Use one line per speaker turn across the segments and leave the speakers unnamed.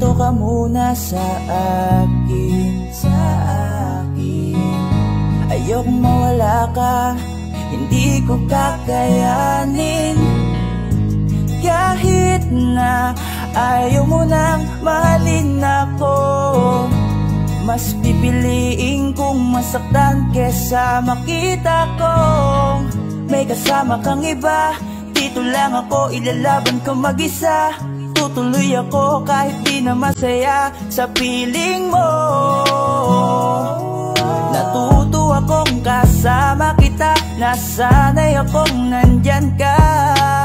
dito ka muna sa akin, ayokong mawala ka, hindi ko kakayanin. Kahit na ayaw mo nang mahalin ako, mas pipiliin kong masaktan kesa makita kong may kasama kang iba. Dito lang ako, ilalaban ko mag-isa. Tutuloy ako kahit di na masaya sa piling mo. Natuto akong kasama kita, nasanay akong nandyan ka.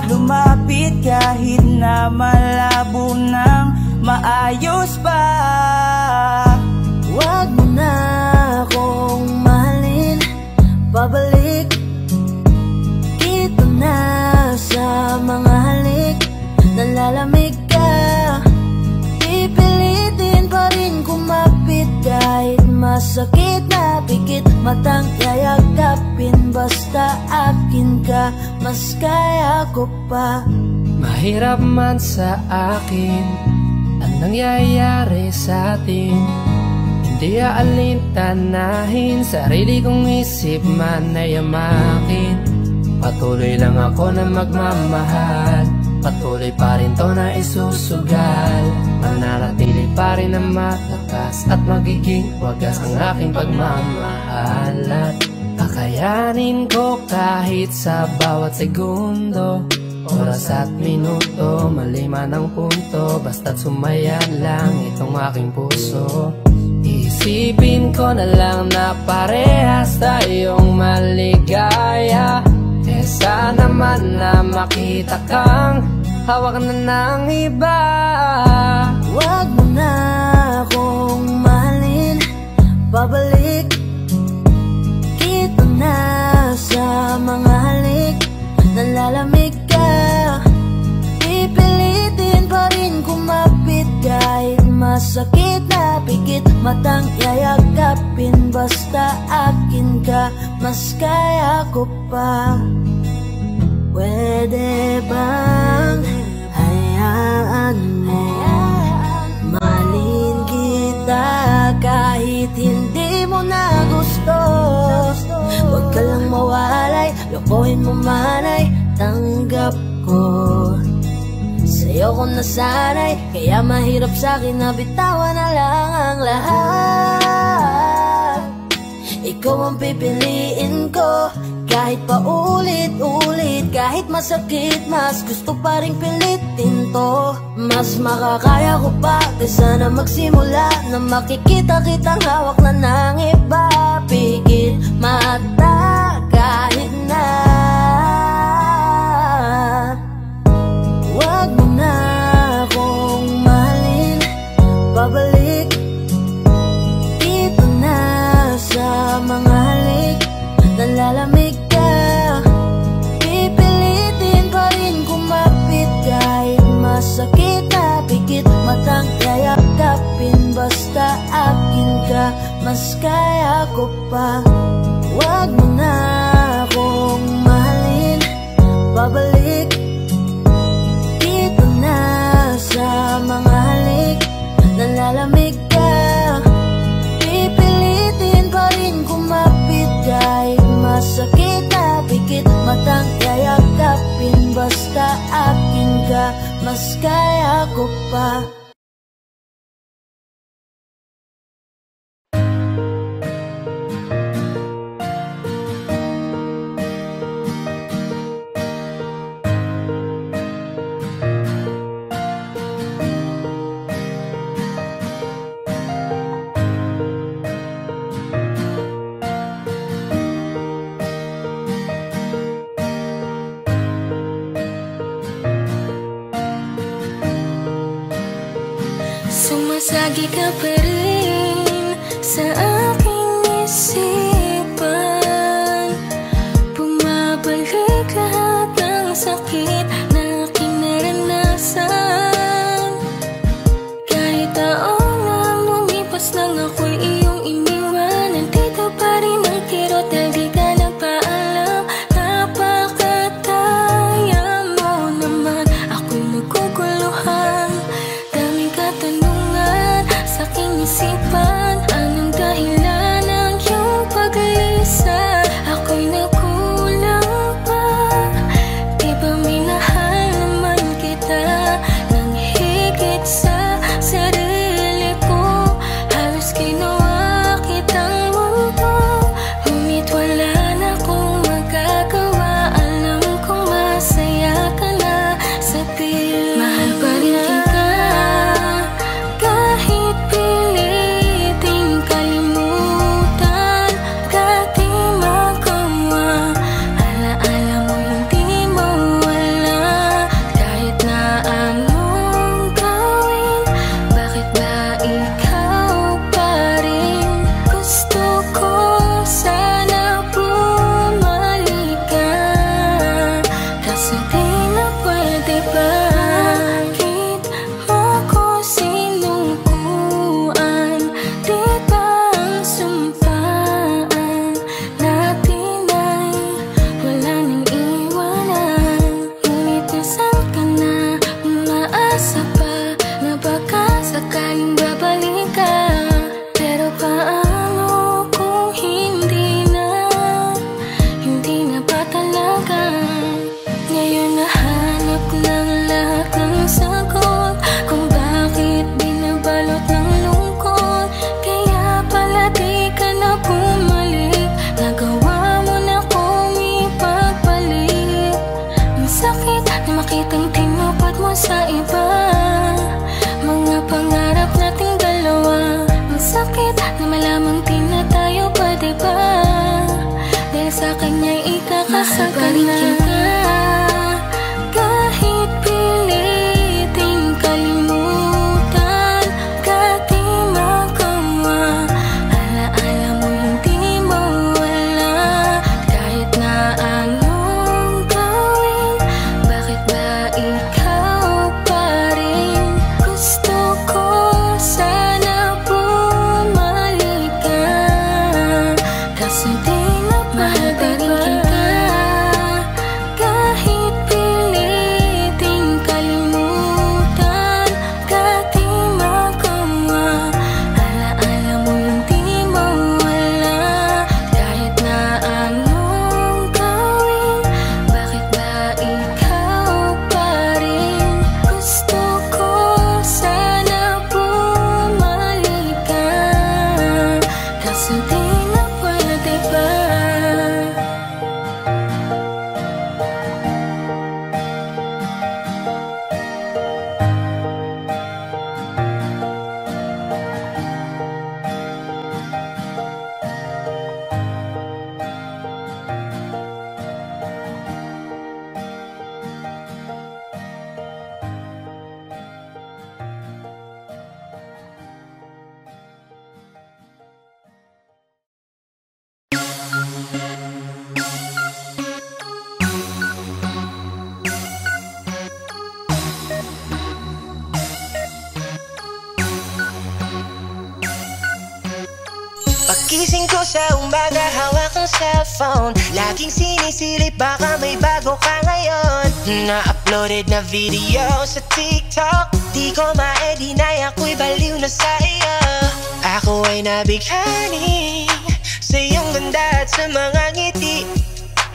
Lumapit kahit na malabo ng maayos pa.
Huwag mo na akong mahalin, pabalik. Dito na sa mga halik, nalalamig ka. Pipilitin pa rin kumapit kahit masakit na pikit. Matang yayagapin basta akin ka, mas kaya ko pa.
Mahirap man sa akin ang nangyayari sa atin, hindi aalintanahin, sarili kong isip man ay amakin. Patuloy lang ako na magmamahal, patuloy pa rin to na isusugal. Mananatili pa rin na matakas at magiging wagas ang aking pagmamahal. At kakayanin ko kahit sa bawat segundo, oras at minuto, maliman ang punto, basta't sumaya lang itong aking puso. Isipin ko na lang na parehas tayong maligaya, kesa naman na makita kang hawak na ng iba.
Huwag mo na akong mahalin, pabalik. Dito na sa mga halik, nalalamig ka. Pipilitin pa rin kumapit kahit masakit na pikit. Matang yayagapin basta akin ka, mas kaya ko pa. Pwede bang hayaan mo mahalin kita kahit hindi mo na gusto? Huwag ka lang mawalay, lokohin mo man ay tanggap ko. Sa'yo ko nasanay, kaya mahirap sa'kin na bitawan na lang ang lahat. Ikaw ang pipiliin ko, kahit pa ulit-ulit, kahit masakit, mas gusto pa rin pilitin to. Mas makakaya ko pa kaysa na magsimula na makikita kitang hawak na ng iba. Pigil mata kahit na. Huwag mo na akong mahalin, pabalik. Dito na sa mga halik, nalalamig ka. Pipilitin pa rin kumapit kahit masakit na pikit. Matang yayakapin basta akin ka, mas kaya ko pa. Huwag mo na akong mahalin, pabalik. Dito na sa mga halik, nalalamig ka. Pipilitin pa rin kumapit kahit masakit na pikit. Matang yayakapin basta akin ka, mas kaya ko pa.
Sumasagi ka pa rin sa aking isipan. Bumabalik lahat ng sakit na aking naranasan. Kahit taon na lumipas nang ako'y iyong iniwan, nandito pa rin ang kirot dahil di ka nagpaalam. Napakataya mo naman, ako'y naguguluhan. Daming katanungan isipan, anong dahilan ng iyong paglisa? Ako'y nakulang pa, di ba minahal naman kita nang higit sa sarili ko? Halos ginawa kitang mundo, ngunit wala na akong magagawa. Alam kong masaya ka na sa piling. Mahal pa rin kita, kahit piliting kalimutan, kahit di magawa. Alaala mo hindi mo wala, kahit na anong gawin. Bakit ba ikaw pa rin? Gusto ko sana bumalik ka, kaso di na pwede ba? Bakit mo ko sinukuan? Di ba ang sumpaan natin ay wala nang iwanan? Ngunit nasaan ka na? Umaasa pa na baka sakaling babalik ka. Pero paano kung hindi na ba talaga? Ngayon nahanap ng lahat ng sagot kung bakit binabalot ng lungkot. Kaya pala di ka na bumalik, nagawa mo na kong ipagbalik. Ang sakit na makitang tinupad mo sa iba, mga pangarap nating dalawa. Ang sakit na malamang di na tayo pwede ba, dahil sa kanya'y ikakasaka na. Kahit piliting kalimutan, kahit di magawa. Alaala mo hindi mo wala, kahit na anong gawin. Bakit ba ikaw pa rin? Gusto ko sana bumalik ka, kaso di na mahal pa rin kita. Kahit piliting kalimutan, kahit di magawa. Alaala mo hindi mo wala, kahit na anong gawin. Bakit ba ikaw pa rin? Gusto ko sana bumalik ka, kaso di na pwede ba?
Pagising ko sa umaga, hawak ang cellphone. Laging sinisilip, baka may bago ka ngayon. Na-uploaded na video sa TikTok, di ko ma-deny, ako'y baliw na sa iyo. Ako ay nabighani sa iyong ganda at sa mga ngiti.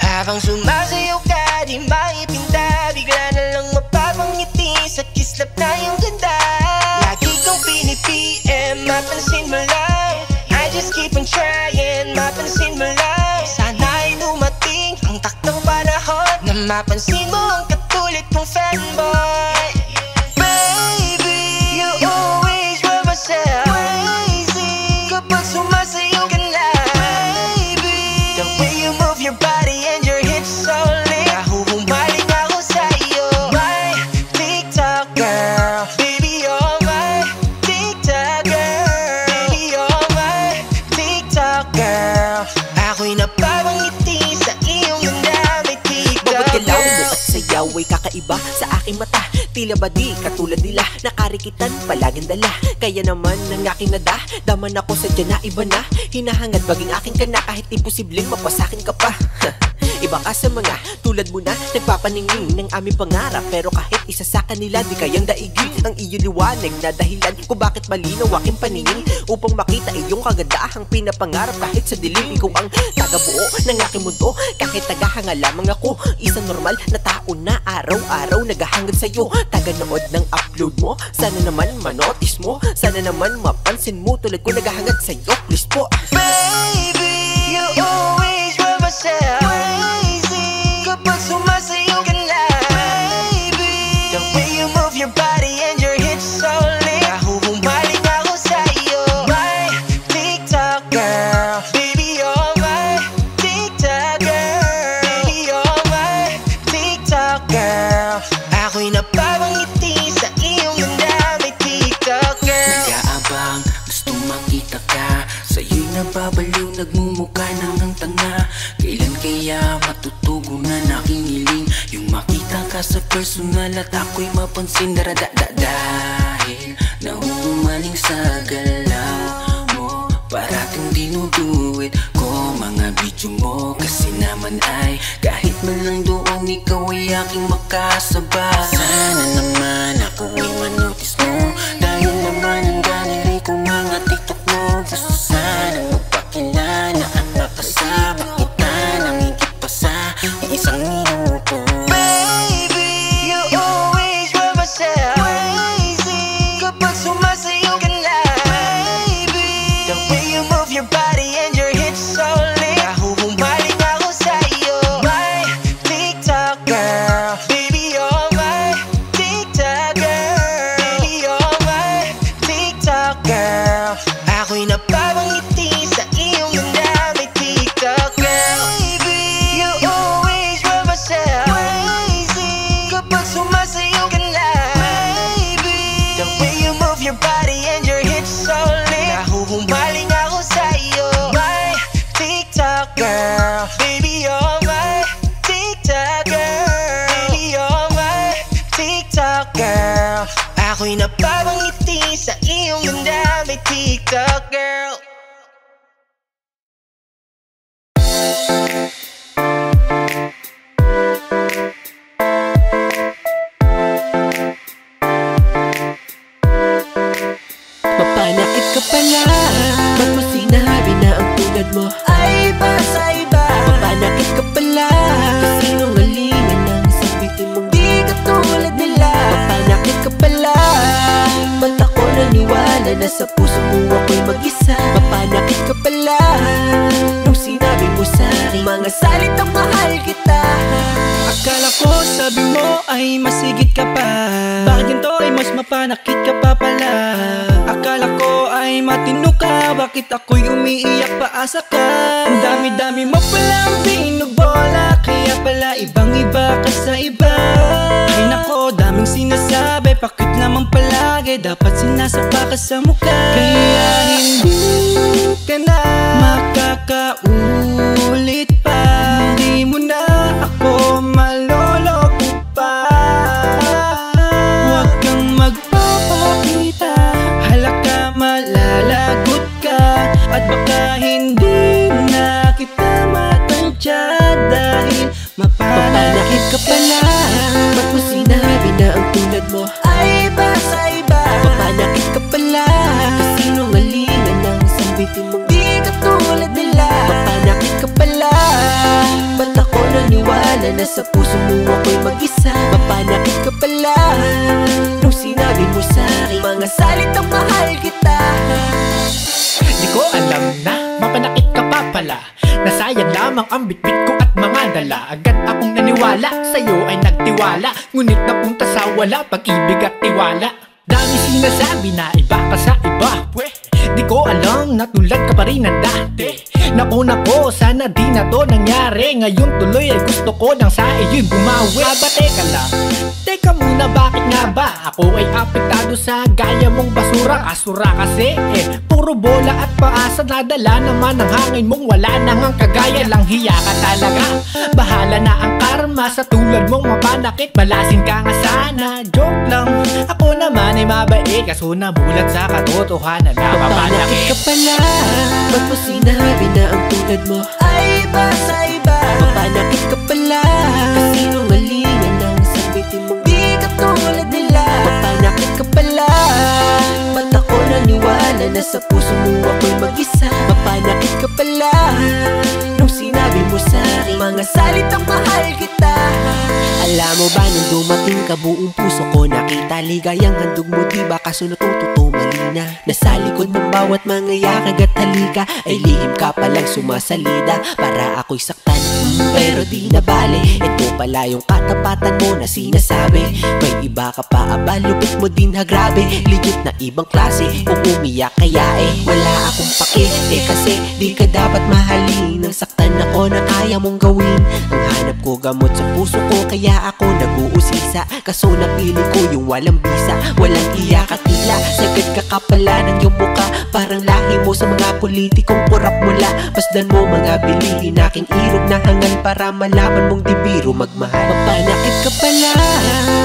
Habang sumasayaw ka, di maipinta, bigla na lang mapapangiti sa kislap na iyong ganda. Lagi kong pinipm, mapansin mo lang, I just keep on trying, mapansin mo lang. Sana'y dumating ang taktang panahon na mapansin mo ang katulad kong fanboy. Baby, you always were myself. Crazy kapag sumasayaw ka na. Baby, the way you move your body and your hips so lit, nahuhumaling ako sa'yo. My TikTok girl, baby you're my TikTok girl. Baby you're my TikTok girl. Ako'y napapangiti sa iyong ganda, may TikTok
Bawat galaw mo
girl.
at sayaw ay kakaiba sa aking mata. Tila ba di katulad nila, nakarikitan palaging dala. Kaya naman ang aking nada, daman ako sa dyan na iba na. Hinahangad maging aking ka na, kahit imposibleng mapasakin ka pa. Iba ka sa mga tulad mo na nagpapaningin ng aming pangarap, pero kahit isa sa kanila di kayang daigin ang iyong liwanag na dahilan kung bakit malinaw aking paningin, upang makita iyong kagandahang pinapangarap. Kahit sa dilim, ikaw ang tagabuo ng aking mundo. Kahit tagahanga lamang ako, isang normal na tao na araw-araw naghahangad sa'yo. Taga-nood ng upload mo, sana naman manotice mo, sana naman mapansin mo tulad ko naghahangad sa'yo. Please po.
Baby, you always run myself crazy kapag sumasayaw ka na. Baby, the way you move your body and your hips so lit, nahuhumaling ako sa'yo. My TikTok girl, baby you're my TikTok girl, baby you're my TikTok girl. Ako'y napapangiti sa iyong ganda, may TikTok girl.
Nag-aabang, gusto makita ka, sa'yo'y nababaliw, nagmumukha ng tanga. Kailan kaya matutugunan aking hiling, yung makita ka sa personal at ako'y mapansin. Dahil nahuhumaling sa galaw mo, parating dinuduwit ko mga video mo. Kasi naman ay kahit man lang doon ikaw ay aking makasabay. Sana naman ako ay manotice mo, dahil naman ang gallery ko mga TikTok mo. Gusto sana magpakilala at makasama kita nang higit pa sa isang minuto.
Baby, you always run myself crazy kapag sumasayaw ka na. Baby, the way you move your body and your hips so lit, nahuhumaling ako sa'yo. My TikTok girl, baby you're my TikTok girl, baby you're my TikTok girl. Ako'y napapangiti sa iyong ganda, may TikTok girl. Baby, you always run myself crazy kapag sumasayaw ka na. Baby, the way you move your body and your hips so lit, nahuhumaling ako sa'yo. My TikTok girl, baby you're my TikTok girl, baby you're my TikTok girl. Ako'y napapangiti sa iyong ganda, may TikTok girl.
Mapanakit ka pala, ba't mo sinabi na ang tulad mo
Ay iba sa iba,
Mapanakit ka pala, kasinungalingan ng isang bitin mong di katulad nila. Mapanakit ka pala, ba't ako naniwala na sa puso mo ako'y mag-isa. Mapanakit ka pala, nung sinabi mo sa'kin mga salitang mahal kita.
akala ko sabi mo ay masigit ka pa, bakit ganito ay mas mapanakit ka pa pala. Akala ko ay matino ka, bakit ako'y umiiyak paasa ka. Ang dami-dami mo palang binubola, kaya pala ibang-iba ka sa iba. Ay nako, daming sinasabi, bakit naman palagi dapat sinasapa ka sa mukha. Kaya hindi ka na makakaulit pa, hindi mo na ako maloloko pa. Huwag kang magpapakita, halaka malalagot ka, at baka hindi na kita matansya dahil mapanakit ka pala.
Ba't mo sinabi na ang tulad mo
Ay iba sa iba,
mapanakit ka pala, kasinungalingan ng isang bitin mong
di katulad nila.
mapanakit ka pala, ba't ako naniwala na sa puso mo ako'y mag-isa. Mapanakit ka pala, nung sinabi mo sa'kin mga salitang mahal kita.
Di ko alam na mapanakit ka pa pala, nasayang lamang ang bitbit ko at mga dala. Agad akong naniwala, sa'yo ay nagtiwala, ngunit napunta sa wala, pag-ibig at tiwala. Dami sinasabi na iba ka sa iba, di ko alam na tulad ka pa rin ng dati. Naku nako, sana di na to nangyari. Ngayon tuloy ay gusto ko nang sa iyo'y bumawi. Aba teka lang, teka muna, bakit nga ba ako ay apektado sa gaya mong basura? Asura kasi puro bola at paasa, nadala naman ang hangin mong wala nang ang kagaya. Lang hiya ka talaga, bahala na ang karma sa tulad mong mapanakit. Malasin ka nga sana, joke lang. Ako naman ay mabait, kaso nabulat sa katotohanan na
Mapanakit ka
mapanakit.
pala, ba't mo sinabi na ang tulad mo
Ay iba sa iba,
Mapanakit ka pala, kasinungalingan ang sabitin mong di ka tulad nila. Mapanakit ka pala, ba't ako naniwala na sa puso mo ako'y mag-isa? Mapanakit ka pala, nung sinabi mo sa'kin mga salitang mahal kita. Alam mo ba nung dumating ka buong puso ko nakita, ligayang handog mo diba kasunod kong totoo malina. Nasa likod ng bawat mga yakag at halika ay lihim ka palang sumasalida para ako'y saktan, pero di na bale. Ito pala yung katapatan mo na sinasabi, may iba ka pa aba, lupit mo din ha grabe. Legit na ibang klase, kung umiyak kaya wala akong pake. Kasi di ka dapat mahalin, nang saktan ako na kaya mong gawin. Ang hanap ko gamot sa puso ko kaya ako nag-uusisa. Kaso napili ko yung walang bisa, walang iyak at tila. Sagad ka ka pala ng iyong mukha, parang lahi mo sa mga politikong kurap mula. Pasdan mo mga bilihin, aking irog na hangal para malaman mong di biro magmahal. Mapanakit ka pala,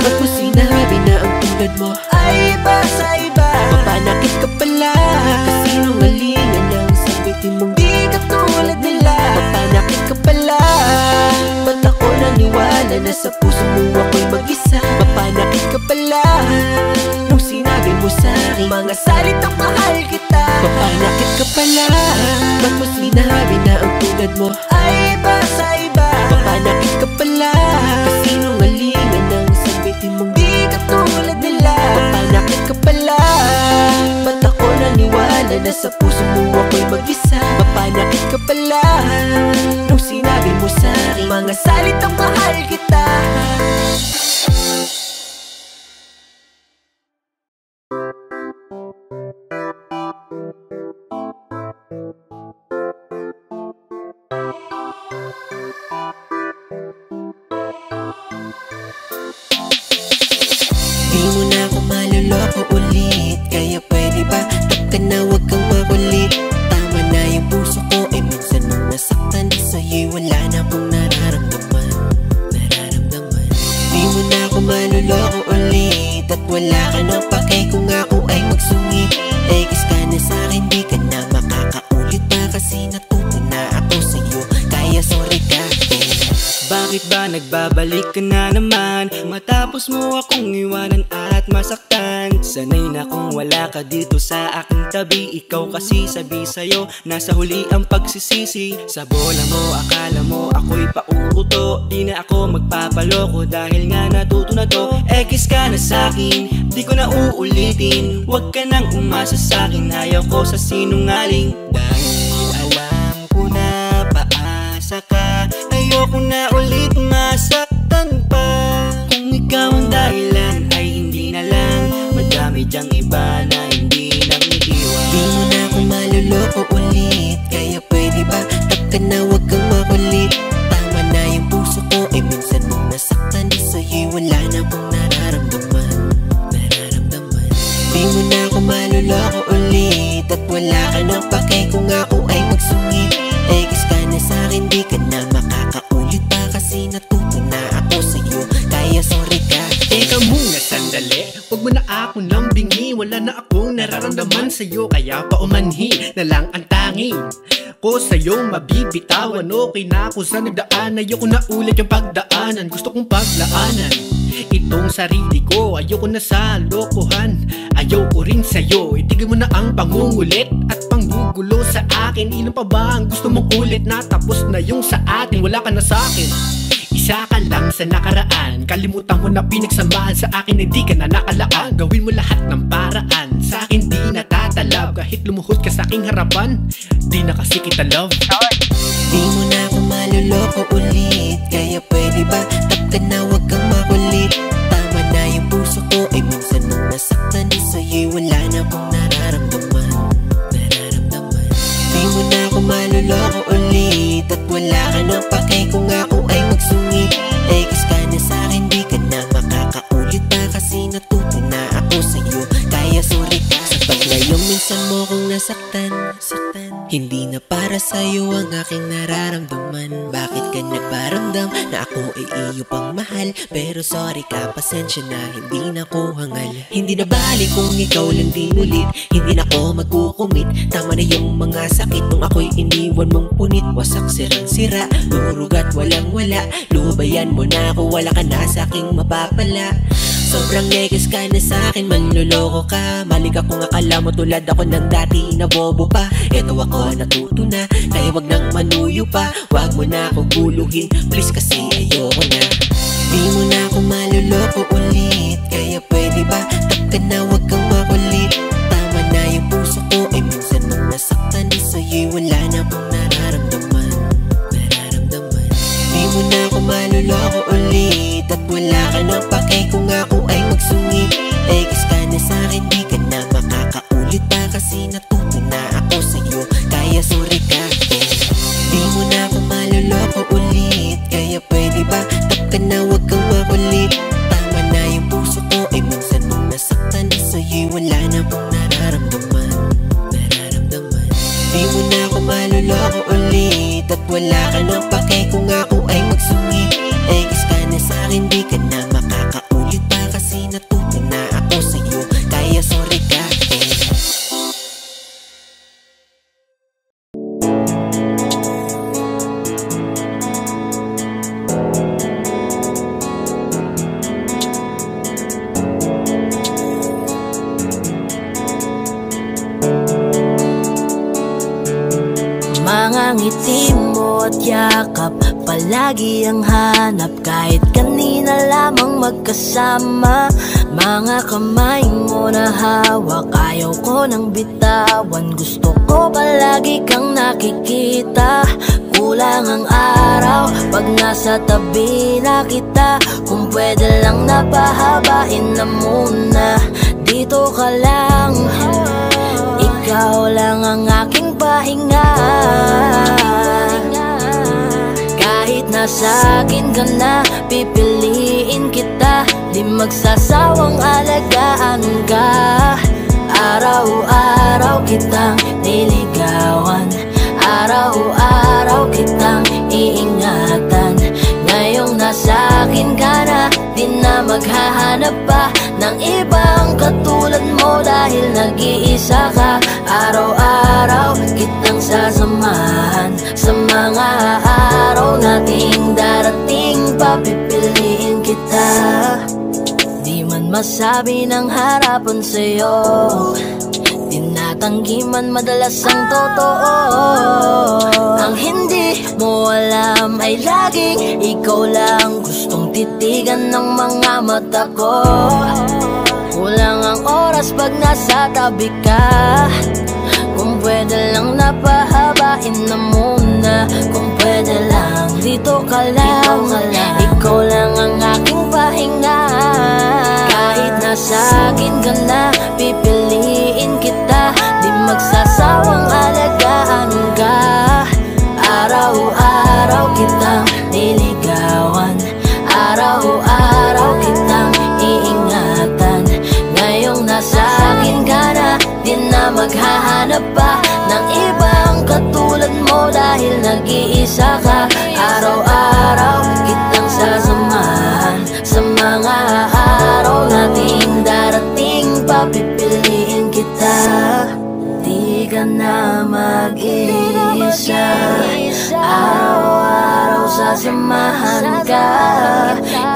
ba't mo sinabi na ang tulad mo ay iba sa iba? Mapanakit ka pala, kasinungalingan ang sabitin mong di ka tulad nila. Mapanakit ka pala, ba't ako naniwala na sa puso mo ako'y mag-isa? Mapanakit ka pala, nung sinabi mo sa'kin mga salitang mahal kita. Mapanakit ka pala, ba't mo sinabi na ang tulad mo ay iba sa iba? Mapanakit ka pala, kasinungalingan ang sabitin mong di ka tulad nila. Mapanakit ka pala, ba't ako naniwala na sa puso mo ako'y mag-isa? Mapanakit ka pala, nung sinabi mo sa'kin mga salitang mahal kita. Di mo na ako maluloko ulit, kaya pwede ba tap ka na wag kang makulit? Tama na yung puso ko ay minsan nung nasaktan sa'yo'y wala na akong nararamdaman. Di mo na ako maluloko ulit, at wala ka nang pakay kung ako ay magsungit. Ekis ka na sa'kin, di ka na makakaulit pa kasi natuto na ako sa'yo, kaya sorry ka.
Bakit ba nagbabalik ka na naman matapos mo akong iwanan at masaktan? Sanay na kung wala ka dito sa aking tabi, ikaw kasi sabi sa'yo nasa huli ang pagsisisi. Sa bola mo akala mo ako'y pauuto, di na ako magpapaloko dahil nga natuto na to. Ekis ka na sa'kin, di ko na uulitin, wag ka nang umasa sa'kin, ayaw ko sa sinungaling. Dahil alam ko na paasa ka, ayoko na ulit masaktan pa. Kung ikaw ang dahilan ay hindi na lang, madami dyang iba na hindi nang iiwan.
Di mo na ako maluloko ulit, kaya pwede ba tap ka na wag kang makulit? Tama na yung puso ko ay minsan nung nasaktan sa'yo'y wala na akong nararamdaman. Di mo na ako maluloko ulit, at wala ka nang pakay kung ako ay magsungit. Ekis ka na sa'kin, di ka na makakaulit pa kasi natuto na ako sa'yo, kaya sorry ka.
Teka muna sandali, wag mo na ako nang bingi, wala na akong nararamdaman sa'yo, kaya paumanhi na lang ang tanging ko sa'yo mabibitawan. Okay na ako sa nagdaan, ayoko na ulit yung pagdaanan, gusto kong paglaanan itong sarili ko. Ayoko na sa lokohan, ayoko rin sa'yo, itigil mo na ang pangungulit at panggugulo sa akin. Ilan pa ba ang gusto mong ulit na tapos na yung sa atin? Wala ka na sa'kin, isa ka lang sa nakaraan, kalimutan mo na pinagsamahan sa akin, hindi ka na nakalaan. Gawin mo lahat ng paraan, sa akin di natatalab, kahit lumuhod ka sa aking harapan, di na kasi kita love.
Di mo na ako maluloko ulit, kaya pwede ba tap ka na wag kang makulit? Tama na yung puso ko ay minsan nung nasaktan sa'yo'y wala na akong nararamdaman. Di mo na ako maluloko ulit, at wala ka nang pakay kung ako ay magsungit. Ekis ka na sa'kin, di ka na makakaulit pa kasi natuto na ako sa'yo, kaya sorry ka. Sapat na yung minsan mo kong nasaktan, hindi na para sa'yo ang aking nararamdaman. Bakit ka nagparamdam na ako ay iyo pang mahal? Pero sorry ka, pasensya na, hindi na ko hangal. Hindi na balik kung ikaw lang din ulit, hindi na ako magkukumit. Tama na yung mga sakit nung ako'y iniwan mong punit. wasak sirang-sira, durug at walang-wala. Lubayan mo na ako, wala ka na sa'king mapapala. Sobrang neges ka na sa'kin, manloloko ka. Mali ka kung akala mo tulad ako ng dati na bobo pa. Eto ako natuto na, kaya wag nang manuyo pa. Wag mo na ako guluhin, please kasi ayoko na. Di mo na ako maloloko ulit, kaya pwede ba tap ka na, wag kang makulit. Tama na yung puso ko, ay minsan nung nasaktan sa'yo'y wala na akong nararamdaman. Di mo na ako maloloko ulit, at wala ka nang pake kung ako ay magsungit. Egis ka na sa'kin, di ka na makakaulit pa, kasi natuto na ako sa'yo, kaya sorry ka. Di mo na ako maloloko ulit, kaya pwede ba tap ka na, wag kang makulit. Tama na yung puso ko, ay minsan nung nasaktan sa'yo'y wala na akong nararamdaman. Di mo na ako maloloko ulit, at wala ka nang pake kung ako ay magsungit. Egis ka na sa'kin, di ka na makakaulit pa, kasi natuto na ako sa'yo, kaya sorry ka.
Mga ngiti mo at yakap, palagi ang hanap, kahit kanina lamang magkasama. Mga kamay mo na hawak, ayaw ko nang bitawan. Gusto ko palagi kang nakikita. Kulang ang araw pag nasa tabi na kita. Kung pwede lang napahabain na muna, dito ka lang. Ikaw lang ang aking pahinga. Kahit nasa akin ka na, pipiliin kita. Di magsasawang alagaan ka. Araw-araw kitang niligawan, araw-araw kitang iingatan. Ngayong nasa akin ka na, di na maghahanap pa ng ibang katulad mo, dahil nag-iisa ka. Araw-araw kitang sasamahan, sa mga araw nating darating, papipiliin kita. Di man masabi ng harapan sa'yo, tinatanggi man madalas ang totoo. Ang hindi mo alam ay laging ikaw lang gustong titigan ng mga mata ko. Kulang ang oras pag nasa tabi ka. Kung pwede lang napahabain na muna. Kung pwede lang dito ka lang. Ikaw lang ang aking pahinga. Kahit nasa akin ka na, pipiliin kita. Di magsasawang alagaan ka. Araw-araw kitang niligawan, araw-araw kitang iingatan. Ngayong nasa akin ka na, di na maghahanap pa ng ibang katulad mo, dahil nag-iisa ka. Araw-araw kitang sasamahan, sa mga araw nating darating, papipiliin kita. Di ka na mag-iisa, araw-araw sasamahan ka.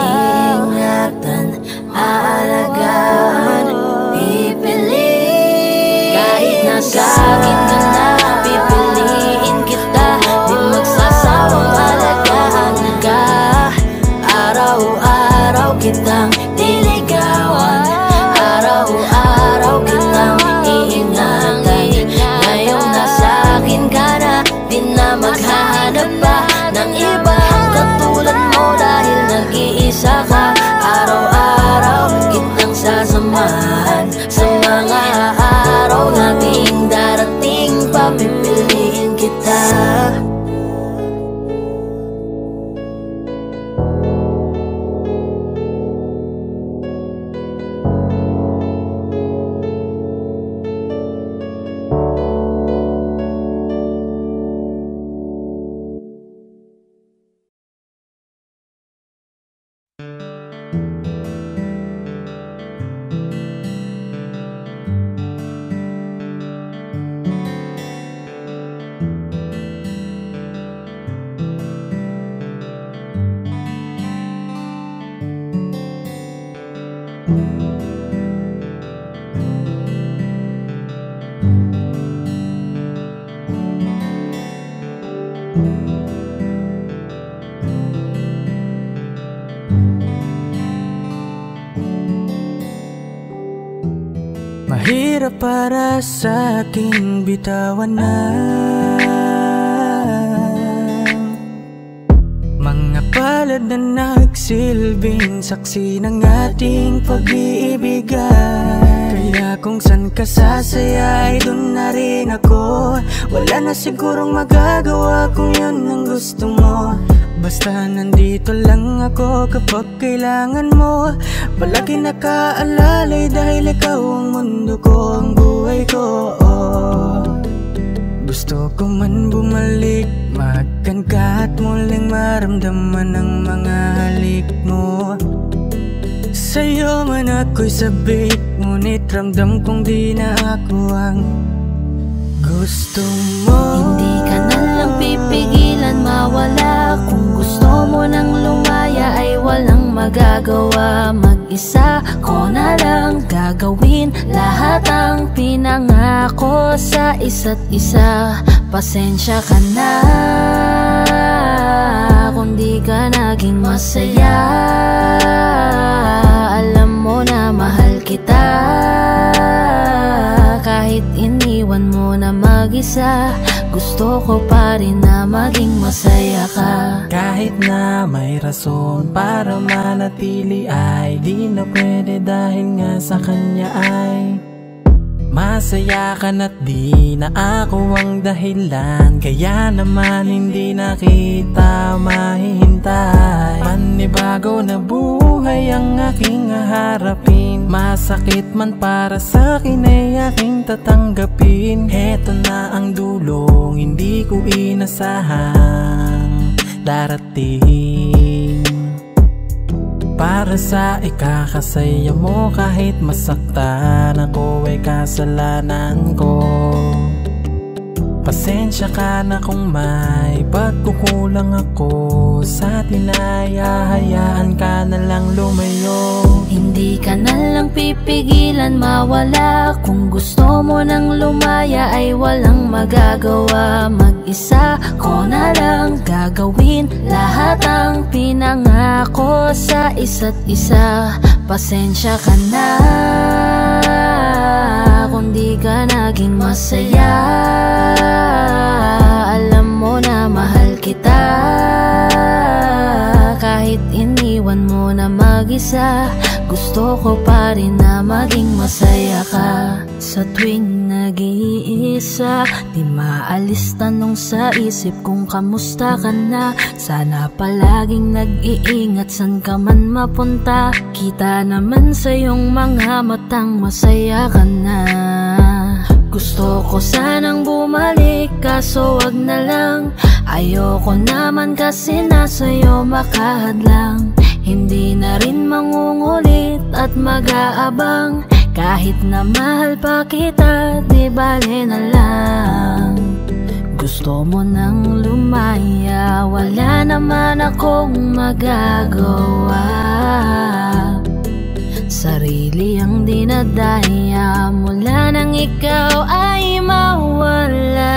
Ingatan, aalagaan, pipiliin. Kahit nasa akin ka na, pipiliin kita. Di magsasawang alagaan ka. Araw-araw kitang niligawan, araw-araw kitang iingatan. Ngayong nasa akin ka na, di na maghahanap pa ng ibang katulad mo, dahil nag-iisa ka. Araw-araw kitang sasamahan, sa mga araw nating darating, papipiliin kita.
mahirap para sa aking bitawan na mga palad na nagsilbing saksi ng ating pag-iibigan. Kaya kung san ka sasaya ay dun na rin ako. Wala na sigurong magagawa kung yun ang gusto mo. Basta nandito lang ako kapag kailangan mo. Palagi nakaalalay dahil ikaw ang mundo ko, ang buhay ko. Gusto ko man bumalik, magkan ka at muling maramdaman ang mga halik mo. Sa'yo man ako'y sabik, ngunit ramdam kong di na ako ang gusto mo.
Hindi ka na lang pipigilan mawala. Kung gusto mo nang lumaya ay walang magagawa. Mag-isa ko na lang gagawin lahat ang pinangako sa isa't isa. Pasensya ka na kung di ka naging masaya. Alam mo na mahal kita. Kahit iniwan mo na mag-isa, gusto ko pa rin na maging masaya ka.
Kahit na may rason para manatili ay di na pwede dahil nga sa kanya ay masaya ka na't di na ako ang dahilan. Kaya naman hindi na kita mahihintay. Panibago na buhay ang aking haharapin. Masakit man para sa'kin ay aking tatanggapin. Heto na ang dulong hindi ko inasahang darating. Para sa ikakasaya mo kahit masaktan ako ay kasalanan ko. Pasensya ka na kung may pagkukulang ako sa tinaya, hayaan ka na lang lumayo.
Hindi ka na lang pipigilan mawala. Kung gusto mo nang lumaya ay walang magagawa. Mag-isa ko na lang gagawin lahat ang pinangako sa isa't isa. Pasensya ka na kung di ka naging masaya. Alam mo na mahal kita. Kahit iniwan mo na mag-isa, gusto ko pa rin na maging masaya ka. Sa tuwing nag-iisa, di maalis tanong sa isip kung kamusta ka na. Sana palaging nag-iingat san ka man mapunta. Kita naman sa iyong mga matang masaya ka na. Gusto ko sanang bumalik kaso wag na lang. Ayoko naman kasi nasa'yo makahadlang. Hindi na rin mangungulit at mag-aabang. Kahit na mahal pa kita, di bale na lang. Gusto mo nang lumaya, wala naman akong magagawa. Sarili ang dinadaya mula nang ikaw ay mawala.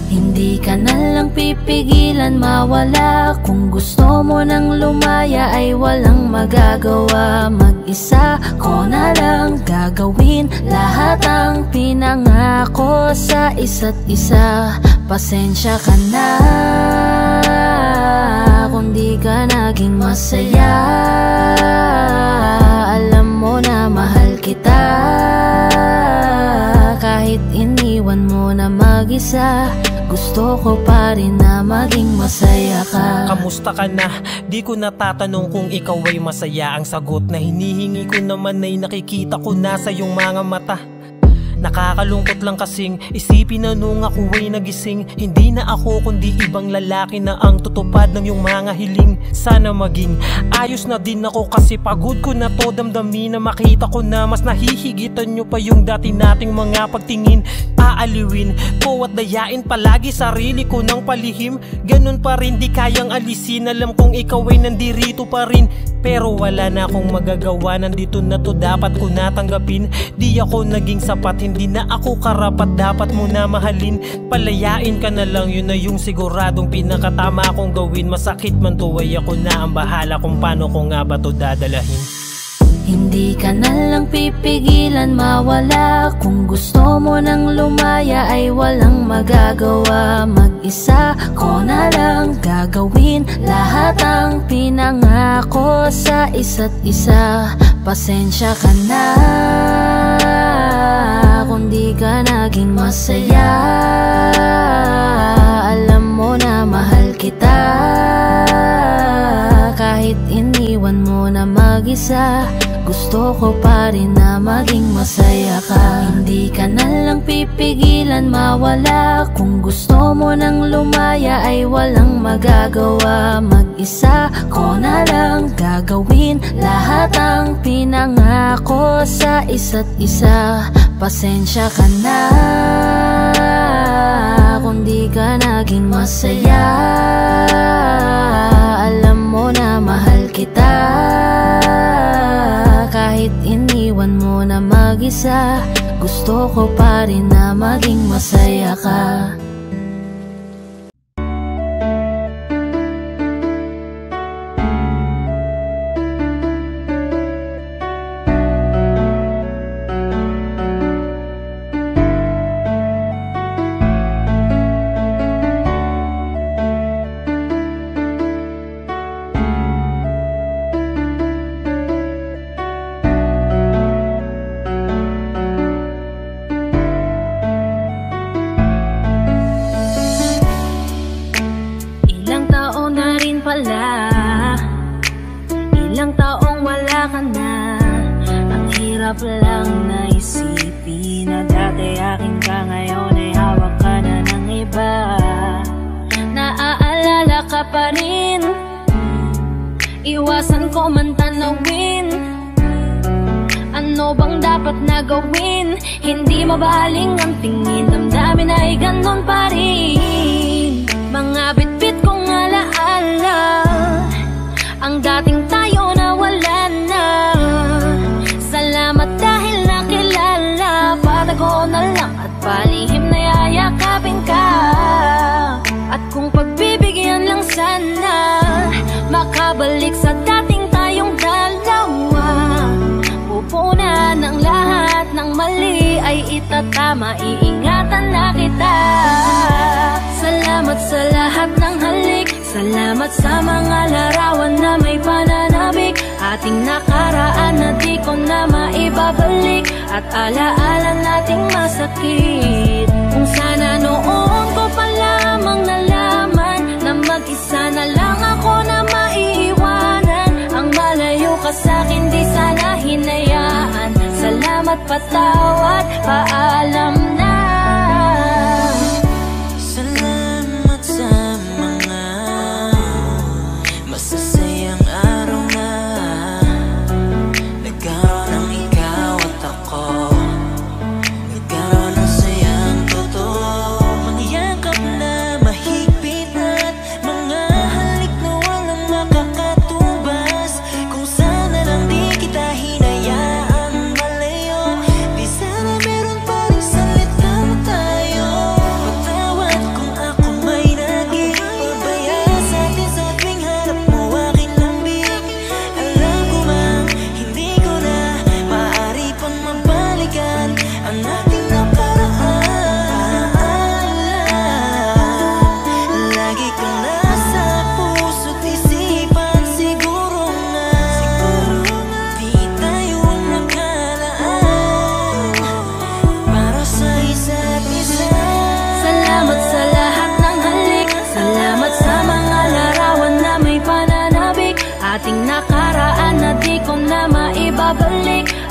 Hindi ka na lang pipigilan mawala. Kung gusto mo nang lumaya ay walang magagawa. Mag-isa ko na lang gagawin lahat ang pinangako sa isa't isa. Pasensya ka na kung di ka naging masaya. Alam mo na mahal kita. Kahit iniwan mo na mag-isa, gusto ko pa rin na maging masaya ka.
Kamusta ka na? Di ko natatanong kung ikaw ay masaya. Ang sagot na hinihingi ko naman ay nakikita ko na sa iyong mga mata. Nakakalungkot lang kasing isipin na nung ako ay nagising, hindi na ako kundi ibang lalaki na ang tutupad ng iyong mga hiling. Sana maging ayos na din ako kasi pagod ko na to damdamin na makita ko na mas nahihigitan nyo pa yung dati nating mga pagtingin. Aaliwin ko at dayain palagi sarili ko ng palihim. Ganun pa rin di kayang alisin. Alam kong ikaw ay nandirito pa rin, pero wala na akong magagawa. Nandito na to, dapat ko natanggapin. Di ako naging sapat, hindi na ako karapat, dapat mo na mahalin. Palayain ka na lang, yun na yung siguradong pinakatama kong gawin. Masakit man to ay ako na ang bahala kung paano ko nga ba to dadalahin.
Hindi ka na lang pipigilan mawala. Kung gusto mo nang lumaya ay walang magagawa. Mag-isa ko na lang gagawin lahat ang pinangako sa isa't isa. Pasensya ka na kung di ka naging masaya. Alam mo na mahal kita, kahit iniwan mo na mag-isa. Gusto ko pa rin na maging masaya ka. Hindi ka na lang pipigilan mawala. Kung gusto mo nang lumaya ay walang magagawa. Mag-isa ko na lang gagawin lahat ang pinangako sa isa't isa. Pasensya ka na kung di ka naging masaya. Alam mo na mahal kita, kahit iniwan mo na mag-isa. Gusto ko pa rin na maging masaya ka.
Ilang taong wala ka na. Ang hirap lang na isipin na dati akin ka, ngayon ay hawak ka na ng iba. Naaalala ka pa rin, iwasan ko man tanawin. Ano bang dapat na gawin? Hindi mabaling ang tingin, damdamin ay ganon pa rin. Mga bitbit kong alaala, ang dating tayo na wala na. Salamat dahil nakilala, patago na lang at palihim na yayakapin ka. At kung pagbibigyan lang sana, makabalik sa dating tayong dalawa. Pupunan ng lahat ng mali ay itatama, iingatan na kita. Salamat sa lahat ng halik, salamat sa mga larawan na may pananabik. Ating nakaraan na di ko na maibabalik, at alaala nating masakit. Kung sana noon ko pa lamang nalaman na mag-isa na lang ako na maiiwanan. Ang malayo ka sa'kin di sana hinayaan. Salamat, patawad, paalam na.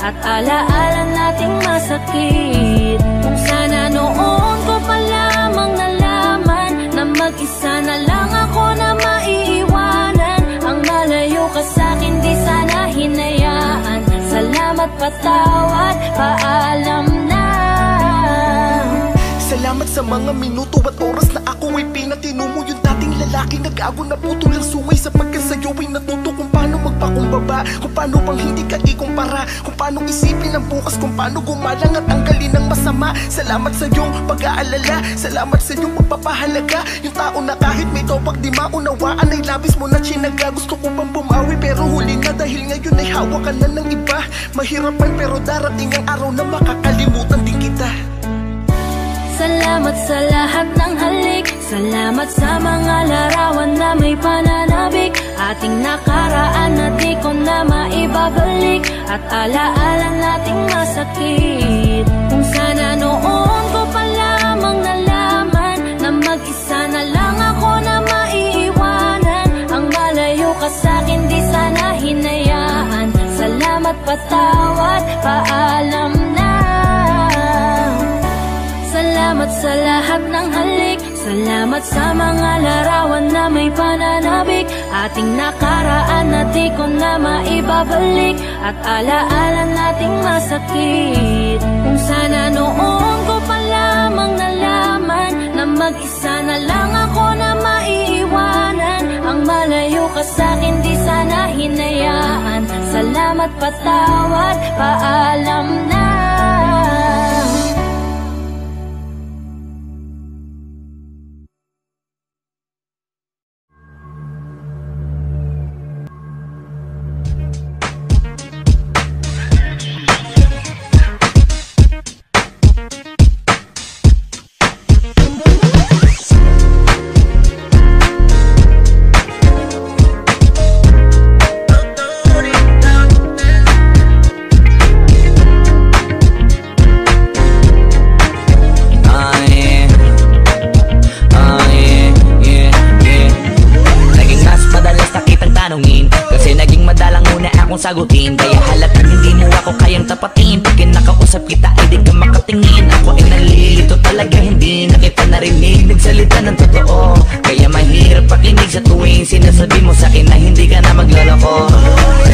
At alaala nating masakit. Kung sana noon ko pa lamang nalaman na mag-isa na lang ako na maiiwanan. Ang malayo ka sa'kin di sana hinayaan. Salamat, patawad, paalam na.
Salamat sa mga minuto at oras na ako ay pinatino mo. Yung dating lalaki nag-ago na puto lang sungay, sapagkat sa'yo ay natuto kung paano magpakumbaba, kung paano bang hindi ka ikumpara, kung paano isipin ang bukas, kung paano gumalang at tanggalin ang masama. Salamat sa iyong pag-aalala, salamat sa iyong pagpapahalaga. Yung tao na kahit may topak di maunawaan ay labis mo na chinaga. Gusto ko bang bumawi pero huli na, dahil ngayon ay hawak ka na ng iba. Mahirap man pero darating ang araw na makakalimutan din kita.
Salamat sa lahat ng halik, salamat sa mga larawan na may pananabik. Ating nakaraan na di ko na maibabalik, at alaala nating masakit. Kung sana noon ko pa lamang nalaman na mag-isa na lang ako na maiiwanan. Ang malayo ka sa'kin di sana hinayaan. Salamat, patawad, paalam na. Salamat sa lahat ng halik, salamat sa mga larawan na may pananabik. Ating nakaraan na di ko na maibabalik, at alaala nating masakit. Kung sana noon ko pa lamang nalaman na mag-isa na lang ako na maiiwanan. Ang malayo ka sa'kin di sana hinayaan. Salamat, patawad, paalam na.
Sagutin, kaya halatang hindi mo ako kayang tapatin. Pag nakausap kita ay di ka makatingin. Ako ay nalilito talaga, hindi na kita narinig. Nagsalita ng totoo, kaya mahirap pakinig sa tuwing sinasabi mo sa'kin na hindi ka na maglaloko.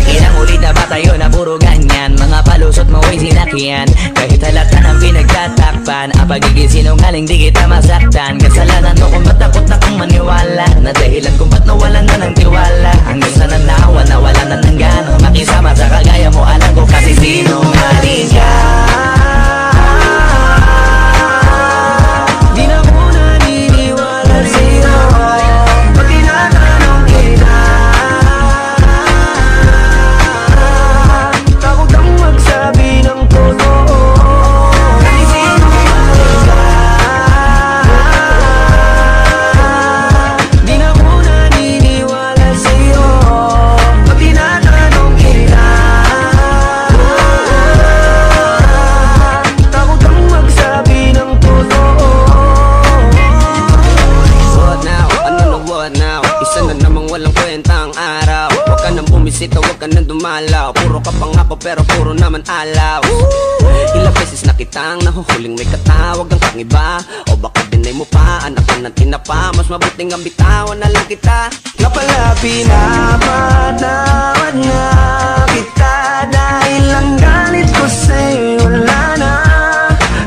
Ilang ulit na ba tayo na puro ganyan? Mga palusot mo ay sinakyan, kahit halata ng pinagtatakpan. Ang pagiging sinungaling di kita masaktan. Kasalanan mo kung ba't takot na kong maniwala, na dahilan kung ba't nawalan na ng tiwala. Hanggang sa nanawa, nawala na ng gana makisama sa kagaya mo, alam ko kasi sinungaling ka. Di na ko naniniwala sa'yo pag tinatanong kita. Takot kang magsabi ng totoo kasi sinungaling ka. Di na ko naniniwala sa'yo pag tinatanong kita. Takot kang magsabi ng totoo.
What now? Ano na what now? Isa na namang walang kwentang araw. Huwag ka nang bumisita, huwag ka nang dumalaw. Puro ka pangako pero puro naman alaw. Ilang beses na kitang nahuhuling may katawag ang kang iba. O baka binay mo pa, anak ka ng tinapa. Mas mabuting ang bitawan na lang kita. Nga pala pinapatawad nga kita, dahil ang galit ko sa'yo wala na.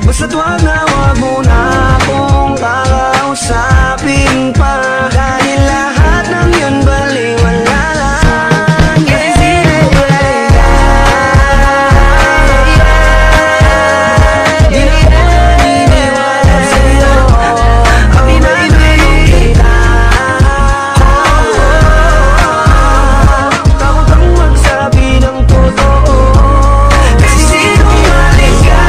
Basta't wag mo na akong kakausapin pa, dahil lahat ng yun baliwala lang. Kasi sinungaling ka. Di na ko naniniwala sa'yo pag tinatanong kita. Takot kang magsabi ng totoo kasi sinungaling ka.